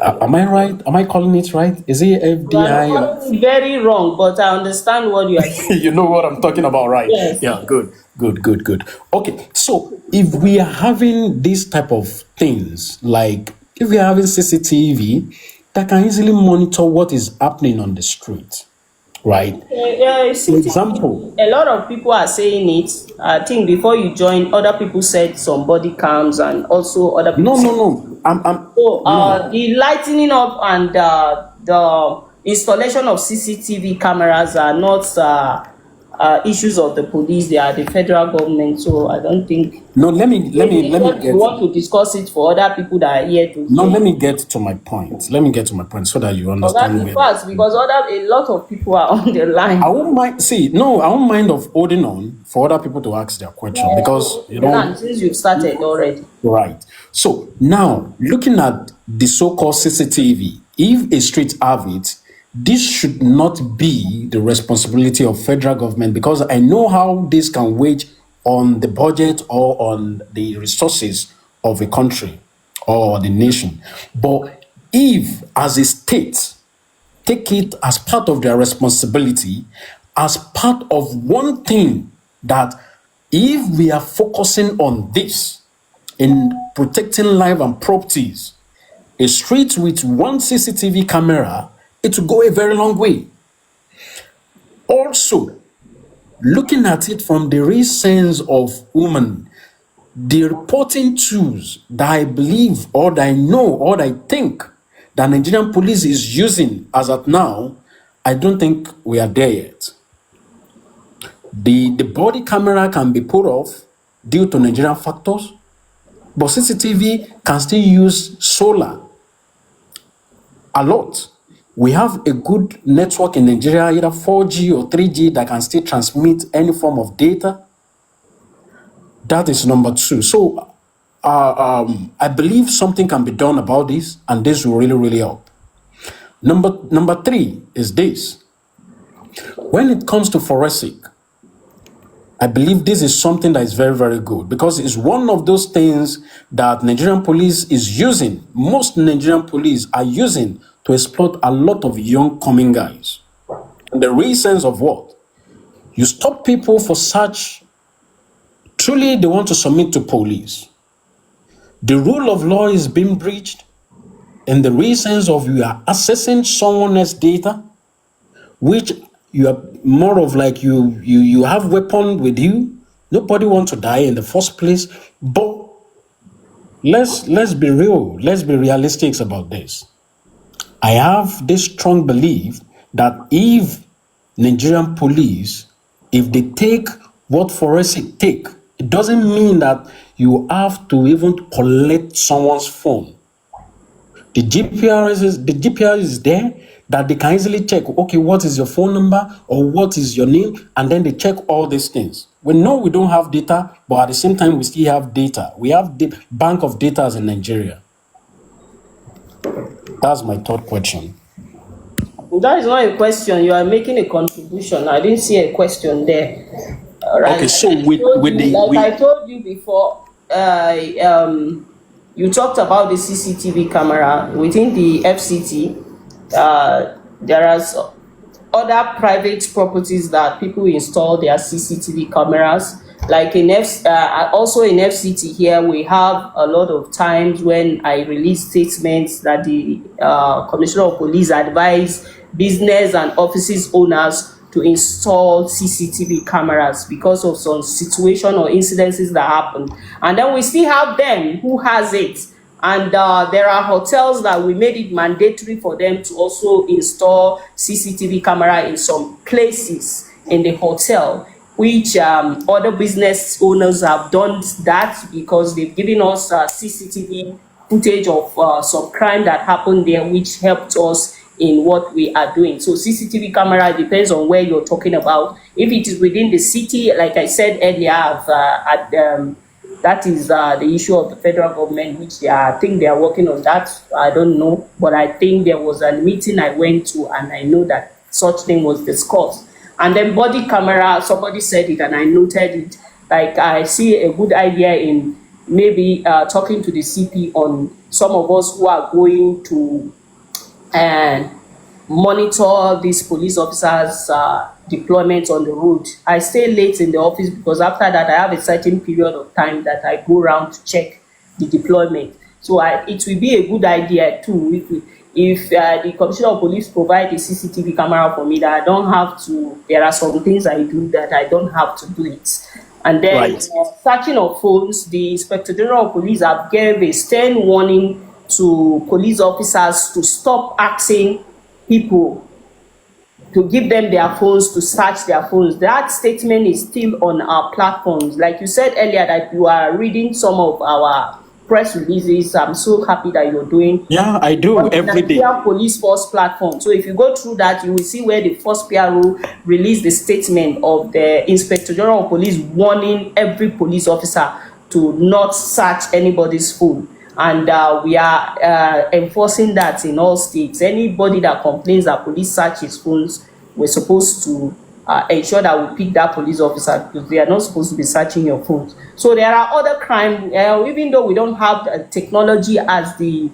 Am I right? Am I calling it right? Is it You are FDI? calling it very wrong, but I understand what you are saying. You know what I'm talking about, right? Yes. Yeah, good. Okay, so if we are having these type of things, like if we are having CCTV that can easily monitor what is happening on the street, right? For example, A lot of people are saying it. I think before you joined, other people said some body cams and also other people. no. I'm So the lightening up and the installation of CCTV cameras are not issues of the police. They are the federal government. So I don't think. no. Let me We get. want to discuss it for other people that are here to. No, hear. let me get to my point. Let me get to my point so that you So that's understand the me. first because a lot of people are on the line. I won't mind. See, no, I won't mind of holding on for other people to ask their question because Since you've started already. Right. So now, looking at the so-called CCTV, if a street have it, this should not be the responsibility of federal government because I know how this can wage on the budget or on the resources of a country or the nation. But if, as a state, take it as part of their responsibility, as part of one thing that if we are focusing on this in protecting life and properties, a street with one CCTV camera, it will go a very long way. Also, looking at it from the real sense of women, the reporting tools that I believe or that I know or that I think that Nigerian police is using as at now, I don't think we are there yet. The body camera can be put off due to Nigerian factors, but CCTV can still use solar a lot. We have a good network in Nigeria, either 4G or 3G, that can still transmit any form of data. That is number two. So I believe something can be done about this, and this will really, really help. Number three is this. When it comes to forensic, I believe this is something that is very, very good because it's one of those things that Nigerian police is using. Most Nigerian police are using to exploit a lot of young coming guys. And the reasons of what? You stop people for such, truly they want to submit to police. The rule of law is being breached, and the reasons of you are accessing someone else's data, which you are more of like you have weapon with you. Nobody wants to die in the first place. But let's be real. Let's be realistic about this. I have this strong belief that if Nigerian police, if they take what forensic take, it doesn't mean that you have to even collect someone's phone. The GPR is there that they can easily check. Okay, what is your phone number or what is your name, and then they check all these things. We know we don't have data, but at the same time we still have data. We have the bank of data in Nigeria. That's my third question. That is not a question. You are making a contribution. I didn't see a question there. All right. Okay, so I told you before, you talked about the CCTV camera within the FCT. There are other private properties that people install their CCTV cameras. Like also in FCT here, we have a lot of times when I release statements that the Commissioner of Police advise business and offices owners to install CCTV cameras because of some situation or incidences that happen. And then we still have them who has it. And there are hotels that we made it mandatory for them to also install CCTV camera in some places in the hotel, which other business owners have done that because they've given us CCTV footage of some crime that happened there, which helped us in what we are doing. So CCTV camera depends on where you're talking about. If it is within the city, like I said earlier, that is the issue of the federal government, which I think they are working on that. I don't know, but I think there was a meeting I went to and I know that such thing was discussed. And then body camera, somebody said it and I noted it. Like I see a good idea in maybe talking to the CP on some of us who are going to monitor these police officers' deployment on the road. I stay late in the office because after that I have a certain period of time that I go around to check the deployment. So it will be a good idea too if the Commissioner of Police provide a CCTV camera for me, that I don't have to. There are some things I do that I don't have to do it. And then searching of phones, the Inspector General of Police have gave a stern warning to police officers to stop asking people to give them their phones, to search their phones. That statement is still on our platforms. Like you said earlier that you are reading some of our press releases. I'm so happy that you're doing. Yeah, I do every day. Police Force platform. So if you go through that, you will see where the first PRO released the statement of the Inspector General of Police warning every police officer to not search anybody's phone. And we are enforcing that in all states. Anybody that complains that police search his phones, we're supposed to ensure that we pick that police officer, because they are not supposed to be searching your phones. So there are other crimes, even though we don't have technology as the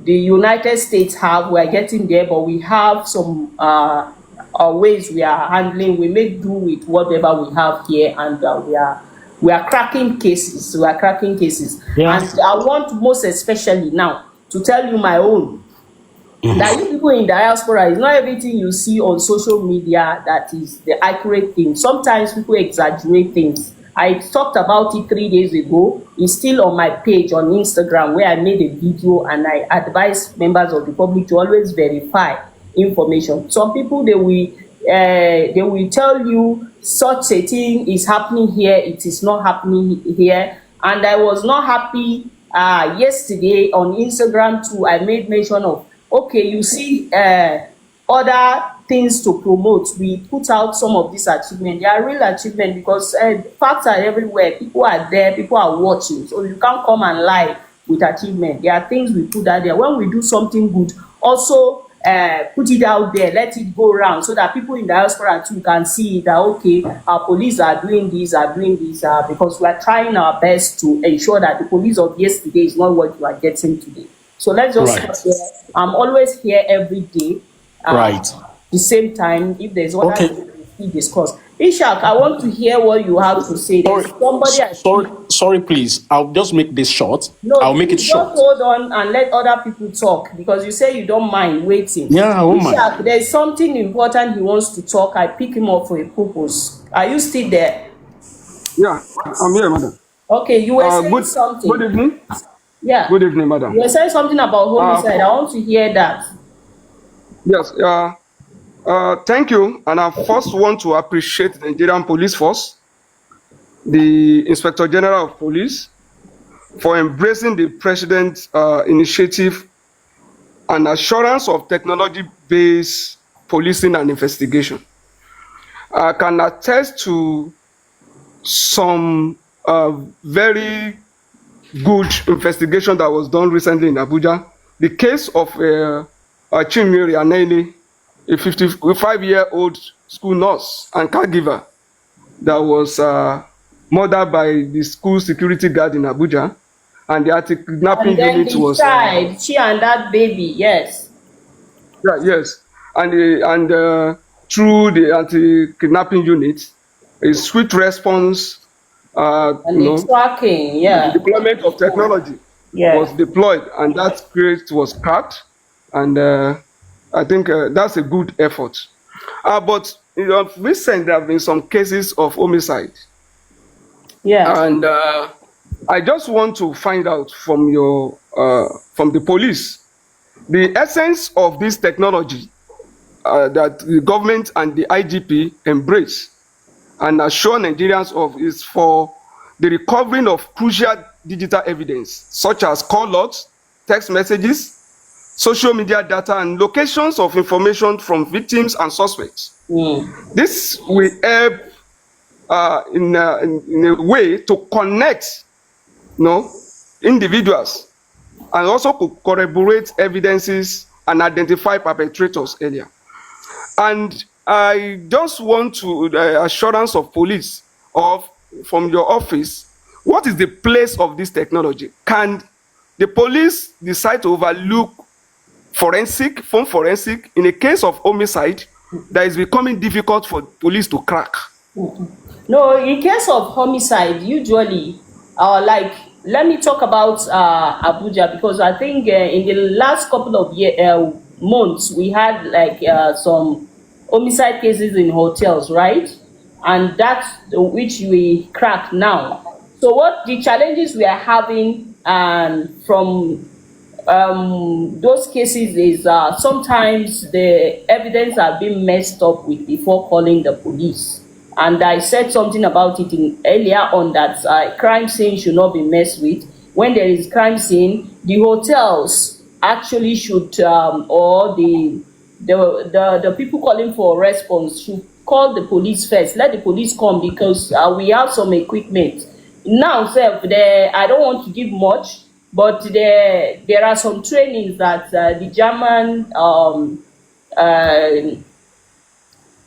United States have, we are getting there, but we have some ways we are handling. We make do with whatever we have here, and we are cracking cases. We are cracking cases. Yeah. And I want most especially now to tell you my own. That you people in diaspora, is not everything you see on social media that is the accurate thing. Sometimes people exaggerate things. I talked about it 3 days ago. It's still on my page on Instagram where I made a video and I advise members of the public to always verify information. Some people, they will tell you such a thing is happening here, it is not happening here. And I was not happy yesterday on Instagram too. I made mention of, okay, you see other things to promote. We put out some of these achievements. They are real achievements because facts are everywhere. People are there, people are watching. So you can't come and lie with achievement. There are things we put out there. When we do something good, also put it out there, let it go around so that people in diaspora too can see that, okay, our police are doing this, because we are trying our best to ensure that the police of yesterday is not what you are getting today. So let's just start there. I'm always here every day. The same time, if there's one we discuss. Ishak, I want to hear what you have to say. Sorry, please. I'll just make this short. No, I'll make it short. Just hold on and let other people talk, because you say you don't mind waiting. Yeah, I won't mind. There's something important he wants to talk. I pick him up for a purpose. Are you still there? Yeah, I'm here, madam. Okay, you were saying something. Good evening. Yeah. Good evening, madam. You were saying something about homicide. I want to hear that. Yes. Thank you. And I first want to appreciate the Nigerian Police Force, the Inspector General of Police, for embracing the president's initiative and assurance of technology-based policing and investigation. I can attest to some very good investigation that was done recently in Abuja. The case of Chimiri Aneli, a 55-year-old school nurse and caregiver that was murdered by the school security guard in Abuja, and the anti-kidnapping And then unit the was child, she and that baby, yes. yes, and through the anti-kidnapping unit, a swift response, And the tracking, yeah. deployment of technology Yeah. was deployed, and that case was cracked, and I think that's a good effort. But recently there have been some cases of homicide, Yeah. and I just want to find out from from the police the essence of this technology that the government and the IGP embrace and assure Nigerians of is for the recovering of crucial digital evidence, such as call logs, text messages, social media data, and locations of information from victims and suspects. This will help in a way to connect individuals and also to corroborate evidences and identify perpetrators earlier. And I just want to assurance of police from your office, what is the place of this technology? Can the police decide to overlook phone forensic in a case of homicide that is becoming difficult for police to crack? No, in case of homicide, usually, let me talk about Abuja, because I think in the last couple of months, we had some homicide cases in hotels, right? And that's which we crack now. So what the challenges we are having from those cases is sometimes the evidence are being messed up with before calling the police. And I said something about it earlier on, that crime scene should not be messed with. When there is crime scene, the hotels actually should, or the people calling for response should call the police first. Let the police come, because we have some equipment. Now, I don't want to give much, but there are some trainings that the German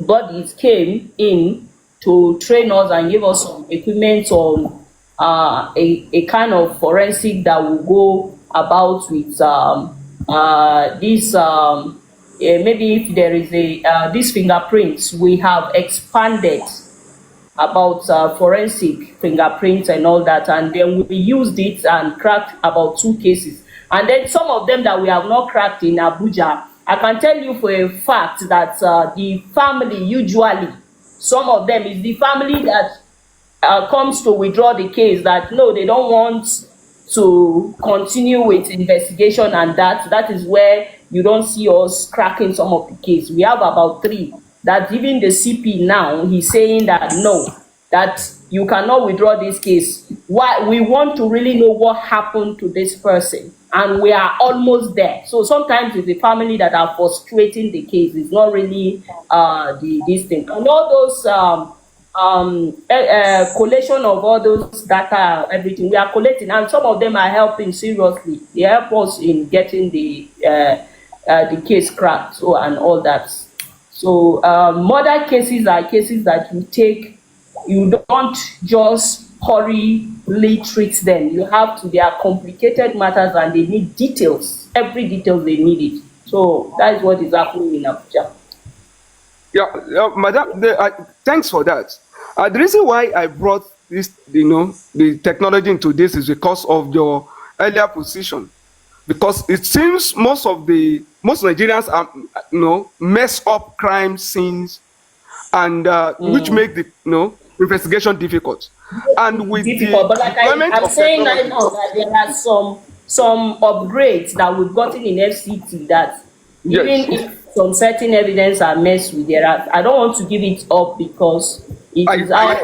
bodies came in to train us and give us some equipment on a kind of forensic that will go about with this maybe if there is these fingerprints, we have expanded about forensic fingerprints and all that, and then we used it and cracked about 2 cases. And then some of them that we have not cracked in Abuja, I can tell you for a fact that the family, usually some of them is the family that comes to withdraw the case, that no, they don't want to continue with investigation, and that is where you don't see us cracking some of the case. We have about 3 that even the CP now, he's saying that no, that you cannot withdraw this case. Why? We want to really know what happened to this person, and we are almost there. So sometimes it's the family that are frustrating the case. It's not really this thing. And all those collation of all those data, everything we are collecting, and some of them are helping seriously. They help us in getting the case cracked, so and all that. So murder cases are cases that you don't just hurriedly treat them. You have to, they are complicated matters and they need details. Every detail they need it. So that is what is happening in Abuja. Yeah, Madam, thanks for that. The reason why I brought this, the technology into this is because of your earlier position. Because it seems most Nigerians are, mess up crime scenes, and which make the investigation difficult. And with difficult, but like I'm saying right now, that there are some upgrades that we've gotten in FCT that even if some certain evidence are messed with, I don't want to give it up because it is I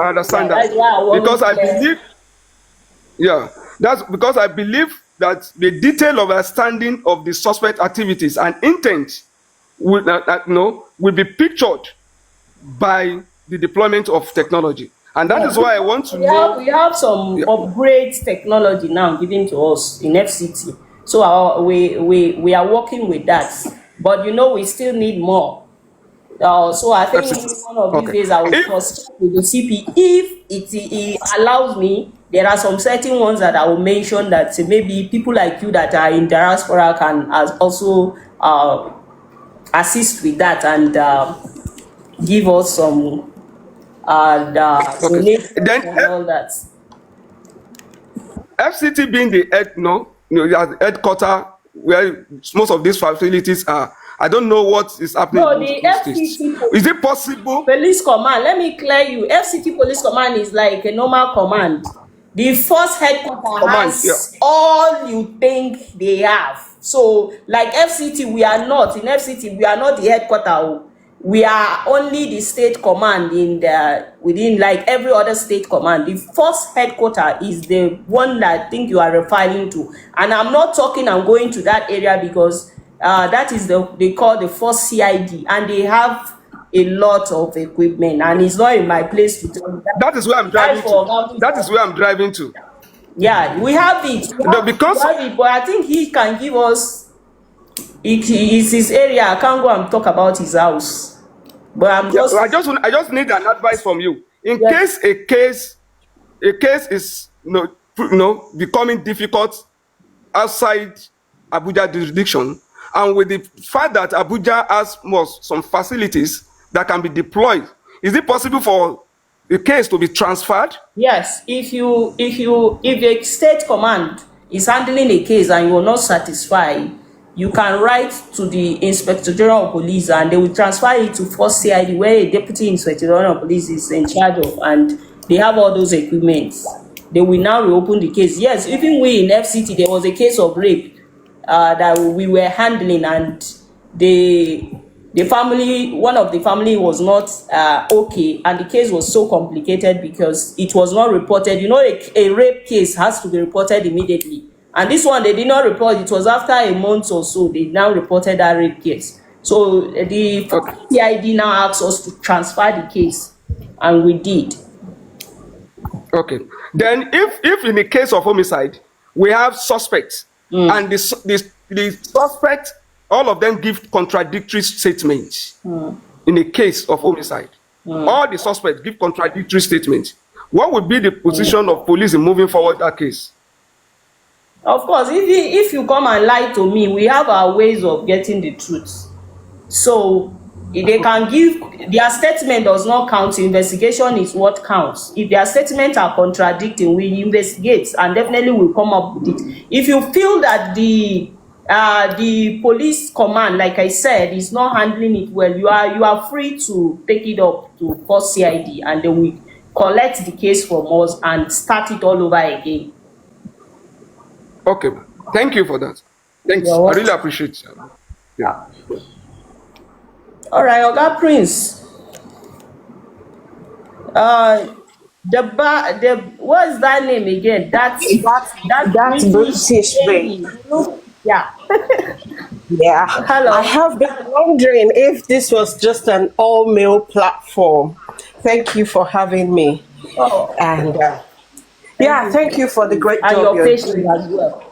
understand that, because I believe Yeah, that's because I believe that the detailed understanding of the suspect activities and intent will, will be pictured by the deployment of technology. And that is why I want to know. We have some Yeah, upgrade technology now given to us in FCT. So we are working with that. But we still need more. So I think FCT. one of these Okay. days I will If cross check with the CP if it allows me. There are some certain ones that I will mention that maybe people like you that are in diaspora can also assist with that and give us some okay, donations then and all that. FCT being the the headquarter where most of these facilities are. I don't know what is happening No, in the those states. FCT Is it possible? police command, let me clear you. FCT police command is like a normal command. The first headquarter Command, yeah. has all you think they have. So, like FCT, we are not. In FCT, we are not the headquarter. Oh. We are only the state command within like every other state command. The first headquarter is the one that I think you are referring to. And I'm not talking I'm going to that area because that is they call the first CID, and they have a lot of equipment, and it's not in my place to tell you that. That is where I'm That's driving for to. Oga That is where I'm driving to. Yeah, we have it. We Because have it, but I think he can give us. It's his area. I can't go and talk about his house. But I'm yeah, just I just need an advice from you. In yes. case a case is becoming difficult outside Abuja jurisdiction, and with the fact that Abuja has some facilities that can be deployed, is it possible for the case to be transferred? Yes, if a state command is handling a case and you are not satisfied, you can write to the Inspector General of Police and they will transfer it to first CID where a Deputy Inspector General of Police is in charge of, and they have all those equipments. They will now reopen the case. Yes, even we in FCT there was a case of rape that we were handling, and the family, one of the family was not okay, and the case was so complicated because it was not reported. A rape case has to be reported immediately, and this one they did not report. It was after a month or so they now reported that rape case. So the Okay. CID now asked us to transfer the case, and we did. Okay. Then if in the case of homicide, we have suspects, and the suspect, all of them give contradictory statements. In a case of homicide, all the suspects give contradictory statements. What would be the position of police in moving forward that case? Of course, if you come and lie to me, we have our ways of getting the truth. So if they can give their statement does not count. Investigation is what counts. If their statements are contradicting, we investigate and definitely will come up with it. If you feel that the police command, like I said, is not handling it well, you are free to take it up to first CID and they will collect the case from us and start it all over again. Okay, thank you for that. Thanks. I really appreciate it. Yeah. All right, Oga Prince. What's that name again? That's British babe. Yeah. Yeah. Hello. I have been wondering if this was just an all-male platform. Thank you for having me. Oh. And thank you for the great And job your you're patience doing. as well.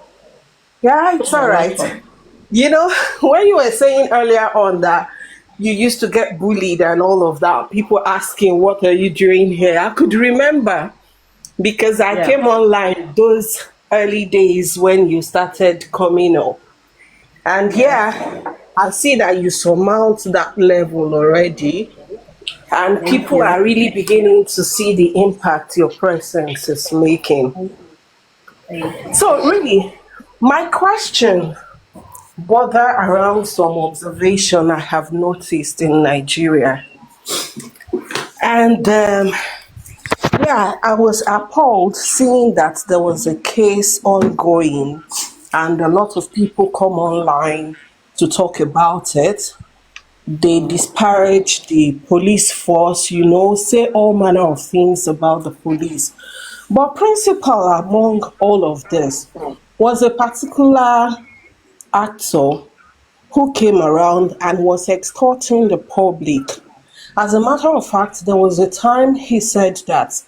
Yeah, it's all right. When you were saying earlier on that you used to get bullied and all of that, people asking, what are you doing here? I could remember because I came online those early days when you started coming up. And I see that you surmount that level already. And people are really beginning to see the impact your presence is making. So really, my question border around some observation I have noticed in Nigeria. And I was appalled seeing that there was a case ongoing and a lot of people come online to talk about it. They disparage the police force, say all manner of things about the police. But principal among all of this was a particular actor who came around and was extorting the public. As a matter of fact, there was a time he said that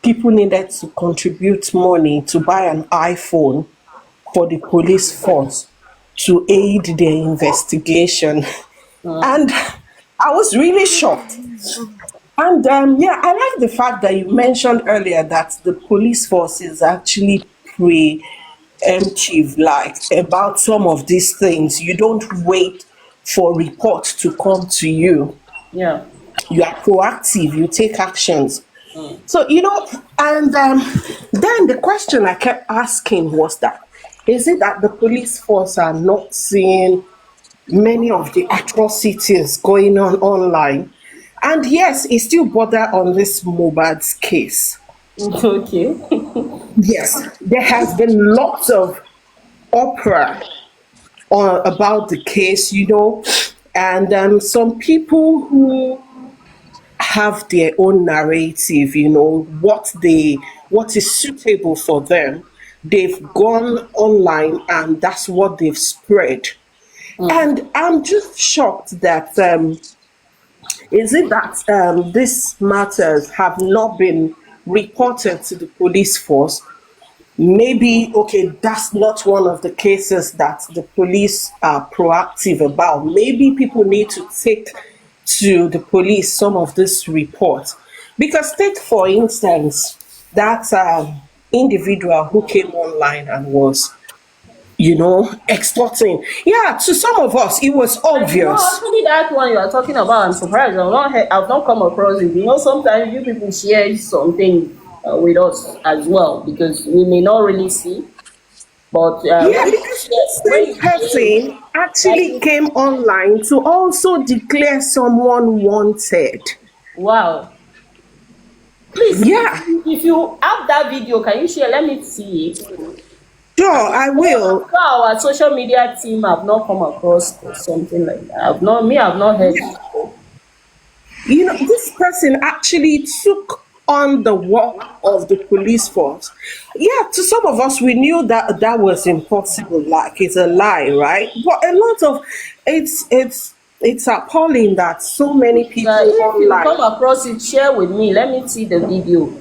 people needed to contribute money to buy an iPhone for the police force to aid their investigation. And I was really shocked. And yeah, I like the fact that you mentioned earlier that the police force is actually preemptive, like about some of these things. You don't wait for reports to come to you. Yeah. You are proactive, you take actions. Mm. So, and then the question I kept asking was that, is it that the police force are not seeing many of the atrocities going on online? And yes, it still border on this Mobad's case. Okay. Yes, there has been lots of opera about the case, and some people who have their own narrative, what is suitable for them. They've gone online and that's what they've spread. And I'm just shocked that is it that these matters have not been reported to the police force? Maybe, okay, that's not one of the cases that the police are proactive about. Maybe people need to take to the police some of this reports. Because take, for instance, that individual who came online and was, extorting. Yeah, to some of us, it was obvious. Actually, that one you are talking about, I'm surprised. I've not come across it. Sometimes you people share something with us as well because we may not really see. But Yeah, because the same person actually came online to also declare someone wanted. wow. Please, Yeah, if you have that video, can you share? Let me see it. sure, I will. Our social media team have not come across something like that. I've not heard. This person actually took on the work of the police force. Yeah, to some of us, we knew that that was impossible. Like it's a lie, right? But a lot of it's appalling that so many people If you online. come across it, share with me. Let me see the video.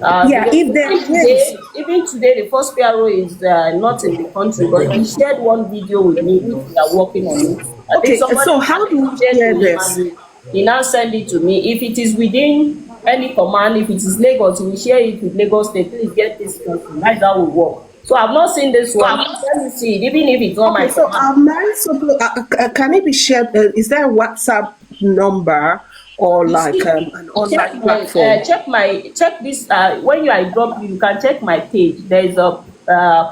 Yeah, Because if there is. even today, the first PRO is not in the country, but he shared one video with me, which we are working on it. I think Okay, somebody so how do we shared share to him this? and he now send it to me. If it is within any command, if it is Lagos, we share it with Lagos State. Please get this person. That's how we work. So I've not seen this one. Let me see it, even if it's not my Okay, so command. am I supposed? Can it be shared? Is there a WhatsApp number or You like see, an online platform? check this. When I drop you can check my page. There is a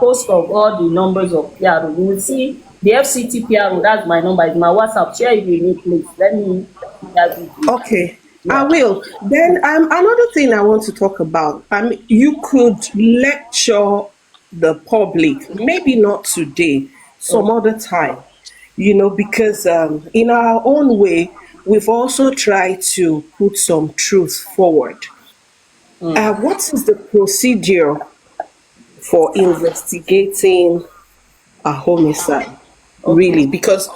post of all the numbers of PRO. You will see the FCT PRO. That's my number. It's my WhatsApp. Share it with me, please. Let me see that video. Okay, I Yeah. will. Then another thing I want to talk about. You could lecture the public, maybe not today, some Okay. other time. Because in our own way, we've also tried to put some truth forward. What is the procedure for investigating a homicide? Okay. Really, because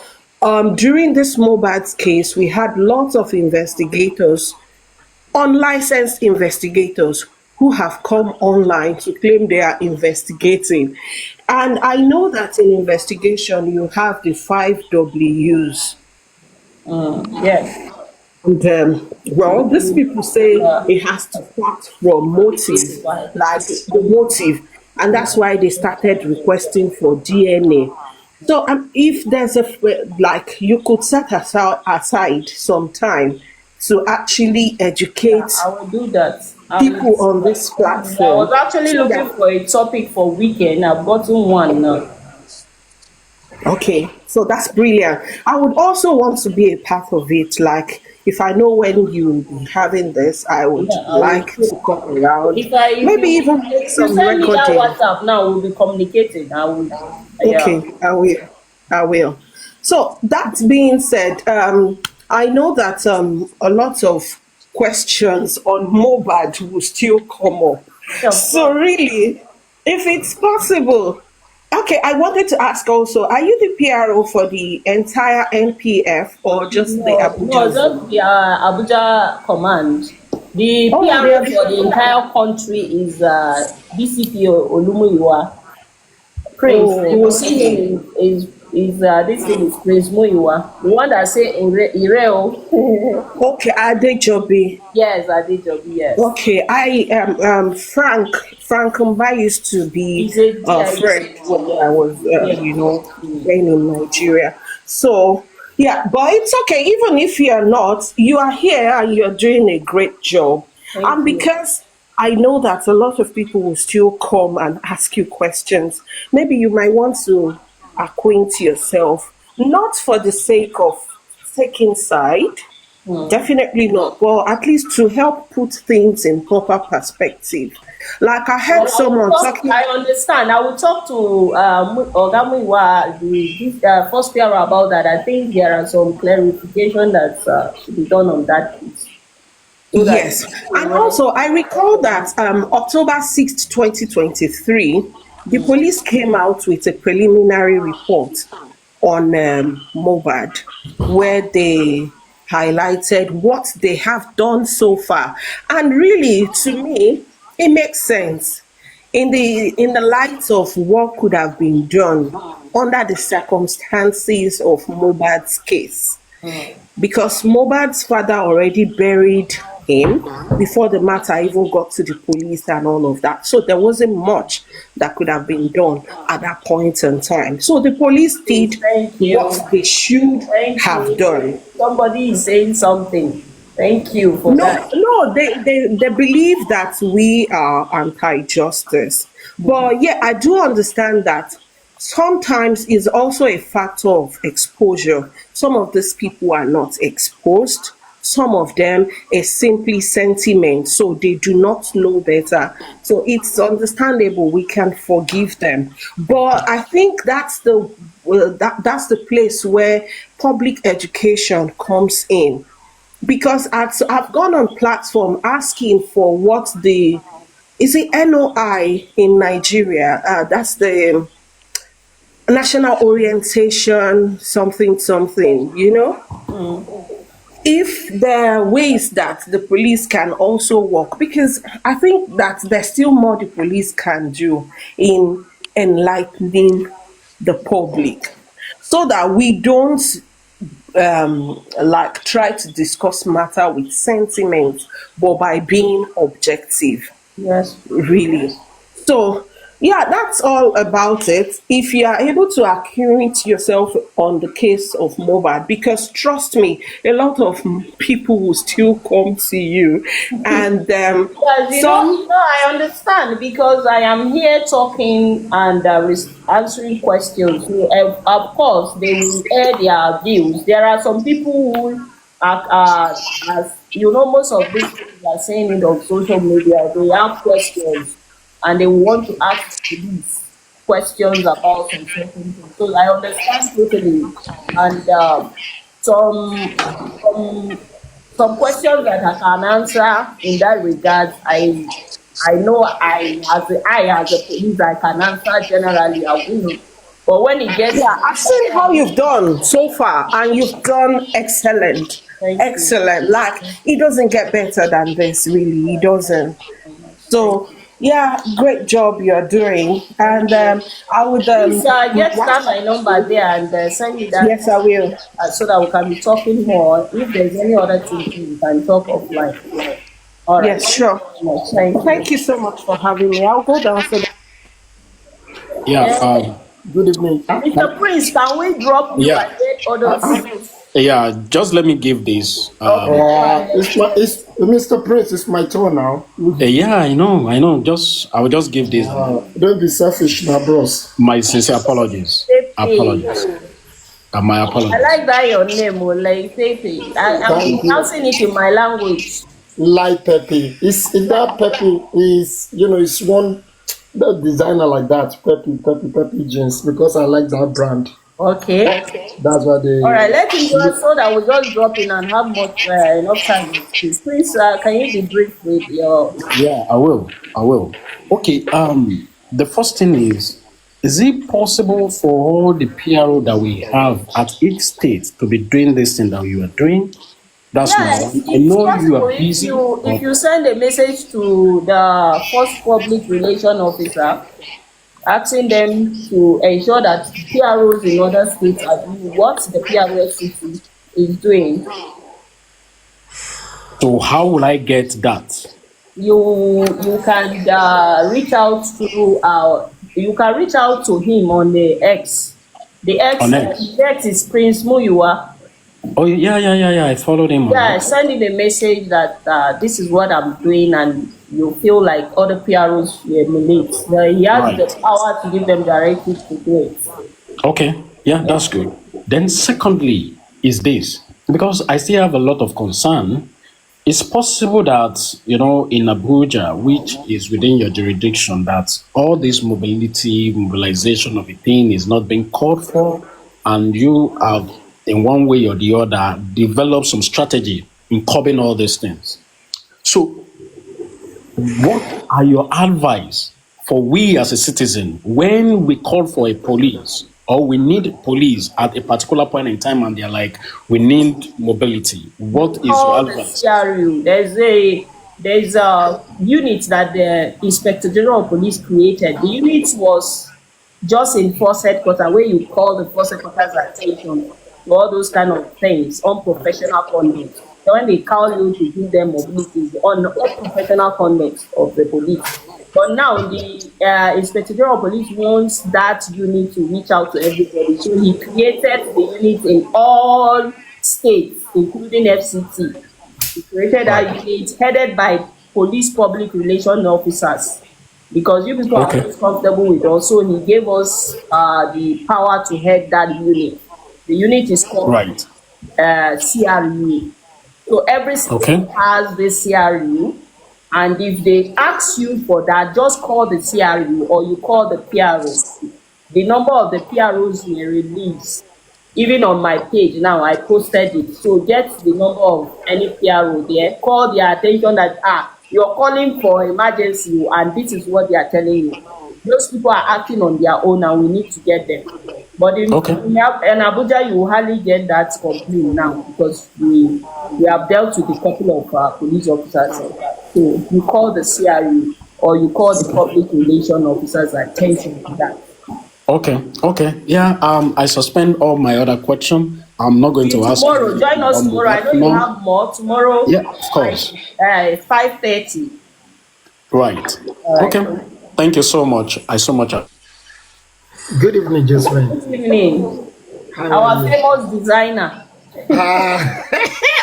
during this Mobad's case, we had lots of investigators, unlicensed investigators, who have come online to claim they are investigating. And I know that in investigation, you have the 5 Ws. Yes. And well, these people say it has to start from motive, Why? like the motive, and that's why they started requesting for DNA. So, if there's like you could set aside some time to actually Yeah, educate I will do that. people on this I was platform, actually so looking that for a topic for weekend. I've gotten one now. okay, so that's brilliant. I would also want to be a part of it. Like, if I know when you will be having this, I would Yeah, I will. like to come around. If Maybe you even make if you some send me that recording. WhatsApp now, we'll be communicating. I will. Yeah. Okay, I will. I will. So that being said, I know that a lot of questions on Mobad will still come up. Of So course. really, if it's possible, okay, I wanted to ask also, are you the PRO for the entire NPF or just the No, no, Abuja just zone? the Abuja command. The Oh, the PRO for the Abuja. entire country is DCP Olumuyiwa. Prince. You will Oh, see him okay. this thing is Prince Muyiwa. The one that say Ireo. Okay, Adejobi. Yes, Adejobi, yes. Okay, I am Frank Mba used to be He's a a DIG. friend when I was, Yes. staying in Nigeria. So yeah, but it's okay. Even if you are not, you are here and you're doing a great job. And Thank you. because I know that a lot of people will still come and ask you questions, maybe you might want to acquaint yourself, not for the sake of taking side. Definitely not. Well, at least to help put things in proper perspective. Like I heard Well, someone talking. I understand. I will talk to Oga Muyiwa, first PR about that. I think there are some clarification that should be done on that piece. So that Yes. And also, I recall that October 6th, 2023, the police came out with a preliminary report on Mobad, where they highlighted what they have done so far. And really, to me, it makes sense in the light of what could have been done under the circumstances of Mobad's case, because Mohbad's father already buried him before the matter even got to the police and all of that. So there wasn't much that could have been done at that point in time. So the police did thank what you. they should Thank have you. done. Somebody is saying something. Thank you for No, that. no, they believe that we are anti-justice. But yeah, I do understand that sometimes is also a factor of exposure. Some of these people are not exposed. Some of them is simply sentiment, so they do not know better. So it's understandable. We can forgive them, but I think that's the place where public education comes in, because I've gone on platform asking for what the is it NOI in Nigeria. That's the National Orientation something something. If there are ways that the police can also work, because I think that there's still more the police can do in enlightening the public, so that we don't like try to discuss matter with sentiment, but by being objective, Yes. really. So yeah, that's all about it. If you are able to accurate yourself on the case of Mobad, because trust me, a lot of people will still come to you, and Yes, some. I understand because I am here talking and answering questions. So, of course, they will air their views. There are some people who as most of these people are saying it on social media. They have questions and they want to ask the police questions about some certain things. So I understand totally, and some some some questions that I can answer in that regard. I know I as a police I can answer generally. I will, but when it gets Yeah, I've seen how you've done so far, and you've done excellent. thank you. Excellent. Like, it doesn't get better than this, really. It doesn't. Thank So, yeah, great job you're doing. And you. I would, Please get that my number there and send me that yes, I will. so that we can be talking more. If there's any other thing, we can talk offline. All right. Yes, sure. Thank you. Thank you so much for having me. I'll go down so that. Yeah. Yeah. Good evening. Mr. Prince, can we drop you Yeah. and let others? Yeah. Just let me give this. Okay, go ahead. It's Mr. Prince. It's my turn now. Yeah, I know. I will just give this. Don't be selfish, now, bros. My sincere apologies. Apologies. My I apologies. like that your name, like Pepe. I'm Thank you. pronouncing it in my language. Light Pepe. Is that Pepe is it's one that designer like that, Pepe jeans, because I like that brand. Okay. That's what All right, let him they. go so that we just drop in and have much enough time to speak. Please, can you be brief with your? Yeah, I will. I will. Okay. The first thing is it possible for all the PRO that we have at each state to be doing this thing that you are doing? That's number Yes, one. I it's know you possible are if busy, you but send a message to the first public relation officer asking them to ensure that PROs in other states are doing what the PRSCT is doing. so how will I get that You can reach out through you can reach out to him on the X. The X on X? the X is Prince Muyiwa. Oh yeah. I followed him on Yeah, X. send him a message that this is what I'm doing and you feel like other PROs should emulate. He has the Right. power to give them directives to do it. Okay. Yeah, Yeah. that's good. Then secondly is this, because I still have a lot of concern. It's possible that, in Abuja, which is within your jurisdiction, that all this mobilization of a thing is not being called for, and you have, in one way or the other, developed some strategy in curbing all these things. So, what are your advice for we as a citizen when we call for a police or we need police at a particular point in time and they're like, we need mobility? What is your Call the advice? CRU. There's a unit that the Inspector General of Police created. The unit was just in force headquarters where you call the force headquarters attention to all those kind of things, unprofessional conduct. So when they call you to give them mobility, on unprofessional conduct of the police. But now the Inspector General of Police wants that unit to reach out to everybody. So he created the unit in all states, including FCT. He created that unit headed by police public relation officers because you people are Okay. always comfortable with us. So he gave us the power to head that unit. The unit is called Right. CRU. So every state Okay. has this CRU, and if they ask you for that, just call the CRU or you call the PRO. The number of the PROs we release, even on my page now, I posted it. So get the number of any PRO there, call their attention that you're calling for emergency and this is what they are telling you. Those people are acting on their own and we need to get them. But in Okay. Abuja, you will hardly get that complaint now because we have dealt with a couple of police officers. So you call the CRU or you call the public relation officers attention to that. Okay. Yeah. I suspend all my other question. I'm not going to ask Tomorrow, you join us on tomorrow. I know that you now. have more tomorrow. Yeah, of course. 5:30. Right. All right. Okay. Thank you so much. I so much. Good evening, Josephine. Good evening. How Our are you? famous designer.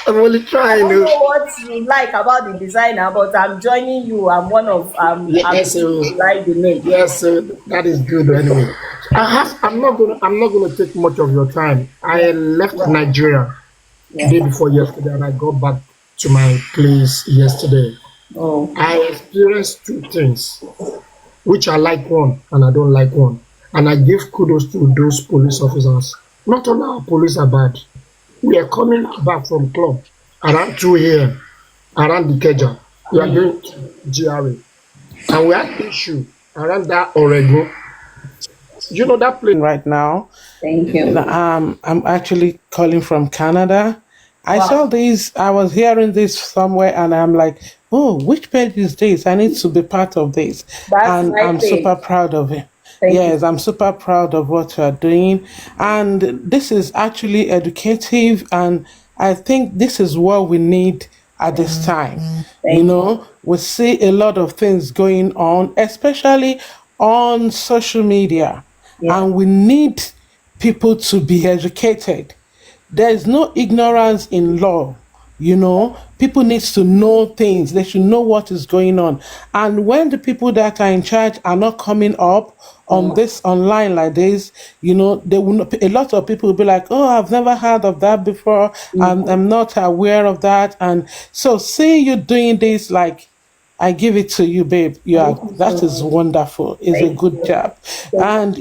I'm only I trying. don't know what you like about the designer, but I'm joining you. I'm one of I'm Yes, so like the name. yes, so that is good. Anyway, I'm not gonna take much of your time. I left Nigeria day before yesterday, and I got back to my place yesterday. Oh, I experienced two things, which I like one and I don't like one, and I give kudos to those police officers. Not all our police are bad. We are coming back from club around 2 a.m. around the Keja. We are going to GRA. And we had issue around that Oregon. You know that place right now. thank you. I'm actually calling from Canada. I Wow. saw this, I was hearing this somewhere, and I'm like, oh, which page is this? I need to be part of this. That's And my I'm super thing. proud of it. Thank you. Yes, I'm super proud of what you are doing. And this is actually educative, and I think this is what we need at this time. Thank You know, we see a lot of things going on, especially on social media, Yeah. and we need people to be educated. There is no ignorance in law. You know, people need to know things. They should know what is going on. And when the people that are in charge are not coming up on this online like this, you know, they will not, a lot of people will be like, oh, I've never heard of that before. I'm not aware of that. And so seeing you doing this, like, I give it to you, babe. That is wonderful. It's a good job. And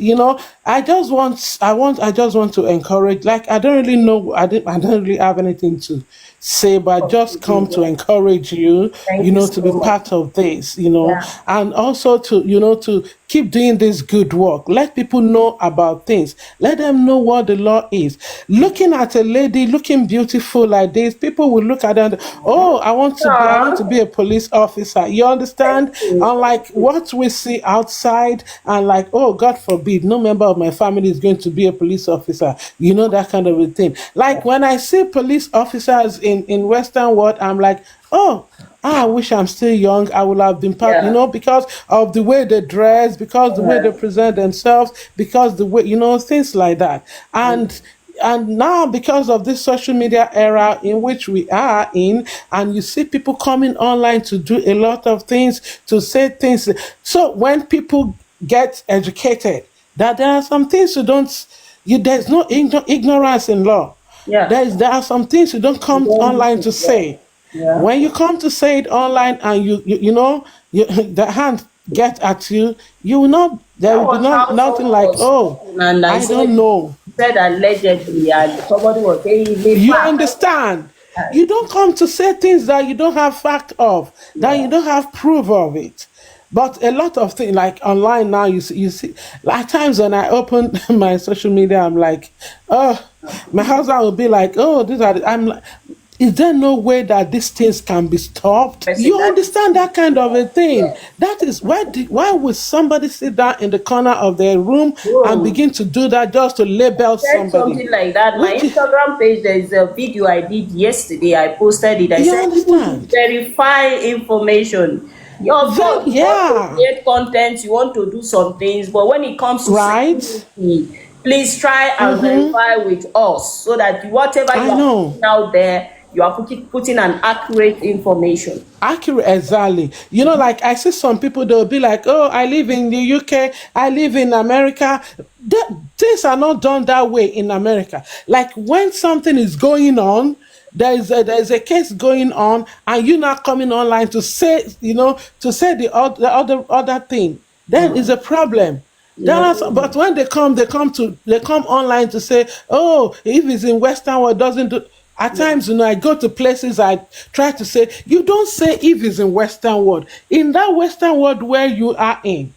I just want to encourage, like I don't really know, I don't really have anything to say, but just come to encourage you, Thank you to so be much. part of this, Yeah. and also to keep doing this good work. Let people know about things. Let them know what the law is. Looking at a lady looking beautiful like this, people will look at her and, oh, I want to be a police officer. You understand? Unlike what we see outside, and like, oh, God forbid, no member of my family is going to be a police officer. That kind of a thing. Like when I see police officers in Western world, I'm like, oh, I wish I'm still young. I would have been part, Yeah. because of the way they dress, because the way they present themselves, because the way, things like that. And now, because of this social media era in which we are in, and you see people coming online to do a lot of things, to say things. So when people get educated, that there are some things there's no ignorance in law. Yeah. There are some things you don't come online to say. Yeah. When you come to say it online, and the hand get at you, you will not. There That will be was how nothing someone like, was oh, talking, and I I don't said, know. said allegedly, and somebody was saying, "Me You back." understand? You don't come to say things that you don't have fact of, that you don't have proof of it. But a lot of things, like online now, you see, like times when I open my social media, I'm like, oh, my husband will be like, oh, I'm like, is there no way that these things can be stopped? You understand that kind of a thing? That is why would somebody sit down in the corner of their room and begin to do that just to label Said somebody? something like that. My Which Instagram page, there is a video I did yesterday. I posted it. I you said, people should understand? verify information. Yeah, of Then course, you want to yeah, create content, you want to do some things, but when it comes to right? security, please try and Mm-hmm. verify with us so that whatever you I are know. putting out there, you are putting an accurate information. Accurate, exactly. Like I see some people, they'll be like, oh, I live in the UK, I live in America. Things are not done that way in America. Like when something is going on, there's a case going on, and you're not coming online to say, the other thing. Then is a problem. But when they come online to say, oh, if it's in Western world, doesn't do. At times, I go to places, I try to say, you don't say if it's in Western world. In that Western world where you are in,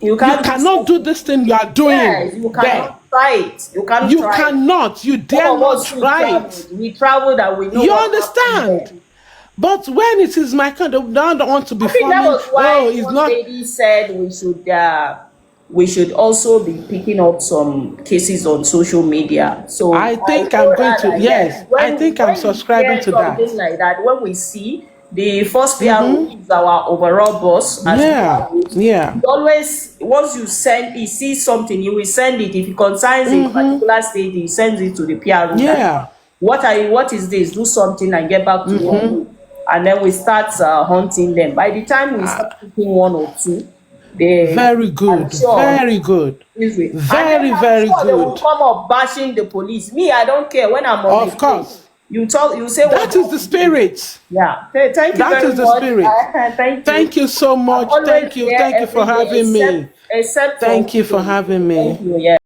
You you can't do cannot do something. this thing you are doing Yes, you there. cannot try it. You can't You try it. cannot. You Some dare of not us try it. we traveled and we know You what happened there. understand? But when it is my country, I don't want to be I think that forming. was Oh, why it's one not lady said we should also be picking up some cases on social media. So I I think I'm told going her to, that yes, yes, I think I'm when we subscribing hear to something that. like that, when we see the first PRO Mm-hmm. is our overall boss as Yeah, PROs, yeah. he always once he sees something, he will send it. If it concerns a Mm-hmm. particular state, he sends it to the PRO that Yeah. what is this? Do something and get back to me on Mm-hmm. it. And then we start hunting them. By the time we start picking one or two, Very I'm good. sure Very good. this way. And then Very, I'm very sure they will good. come up bashing the police. Me, I don't care when I'm on the Of plane. course. You say what That you is the want to do. spirit. Yeah. Thank you That very is the much. spirit. Thank you. Thank you so I'm much. always Thank you. here Thank you for every day having me. except for Thank you for weekends. having Thank me. you. Yeah.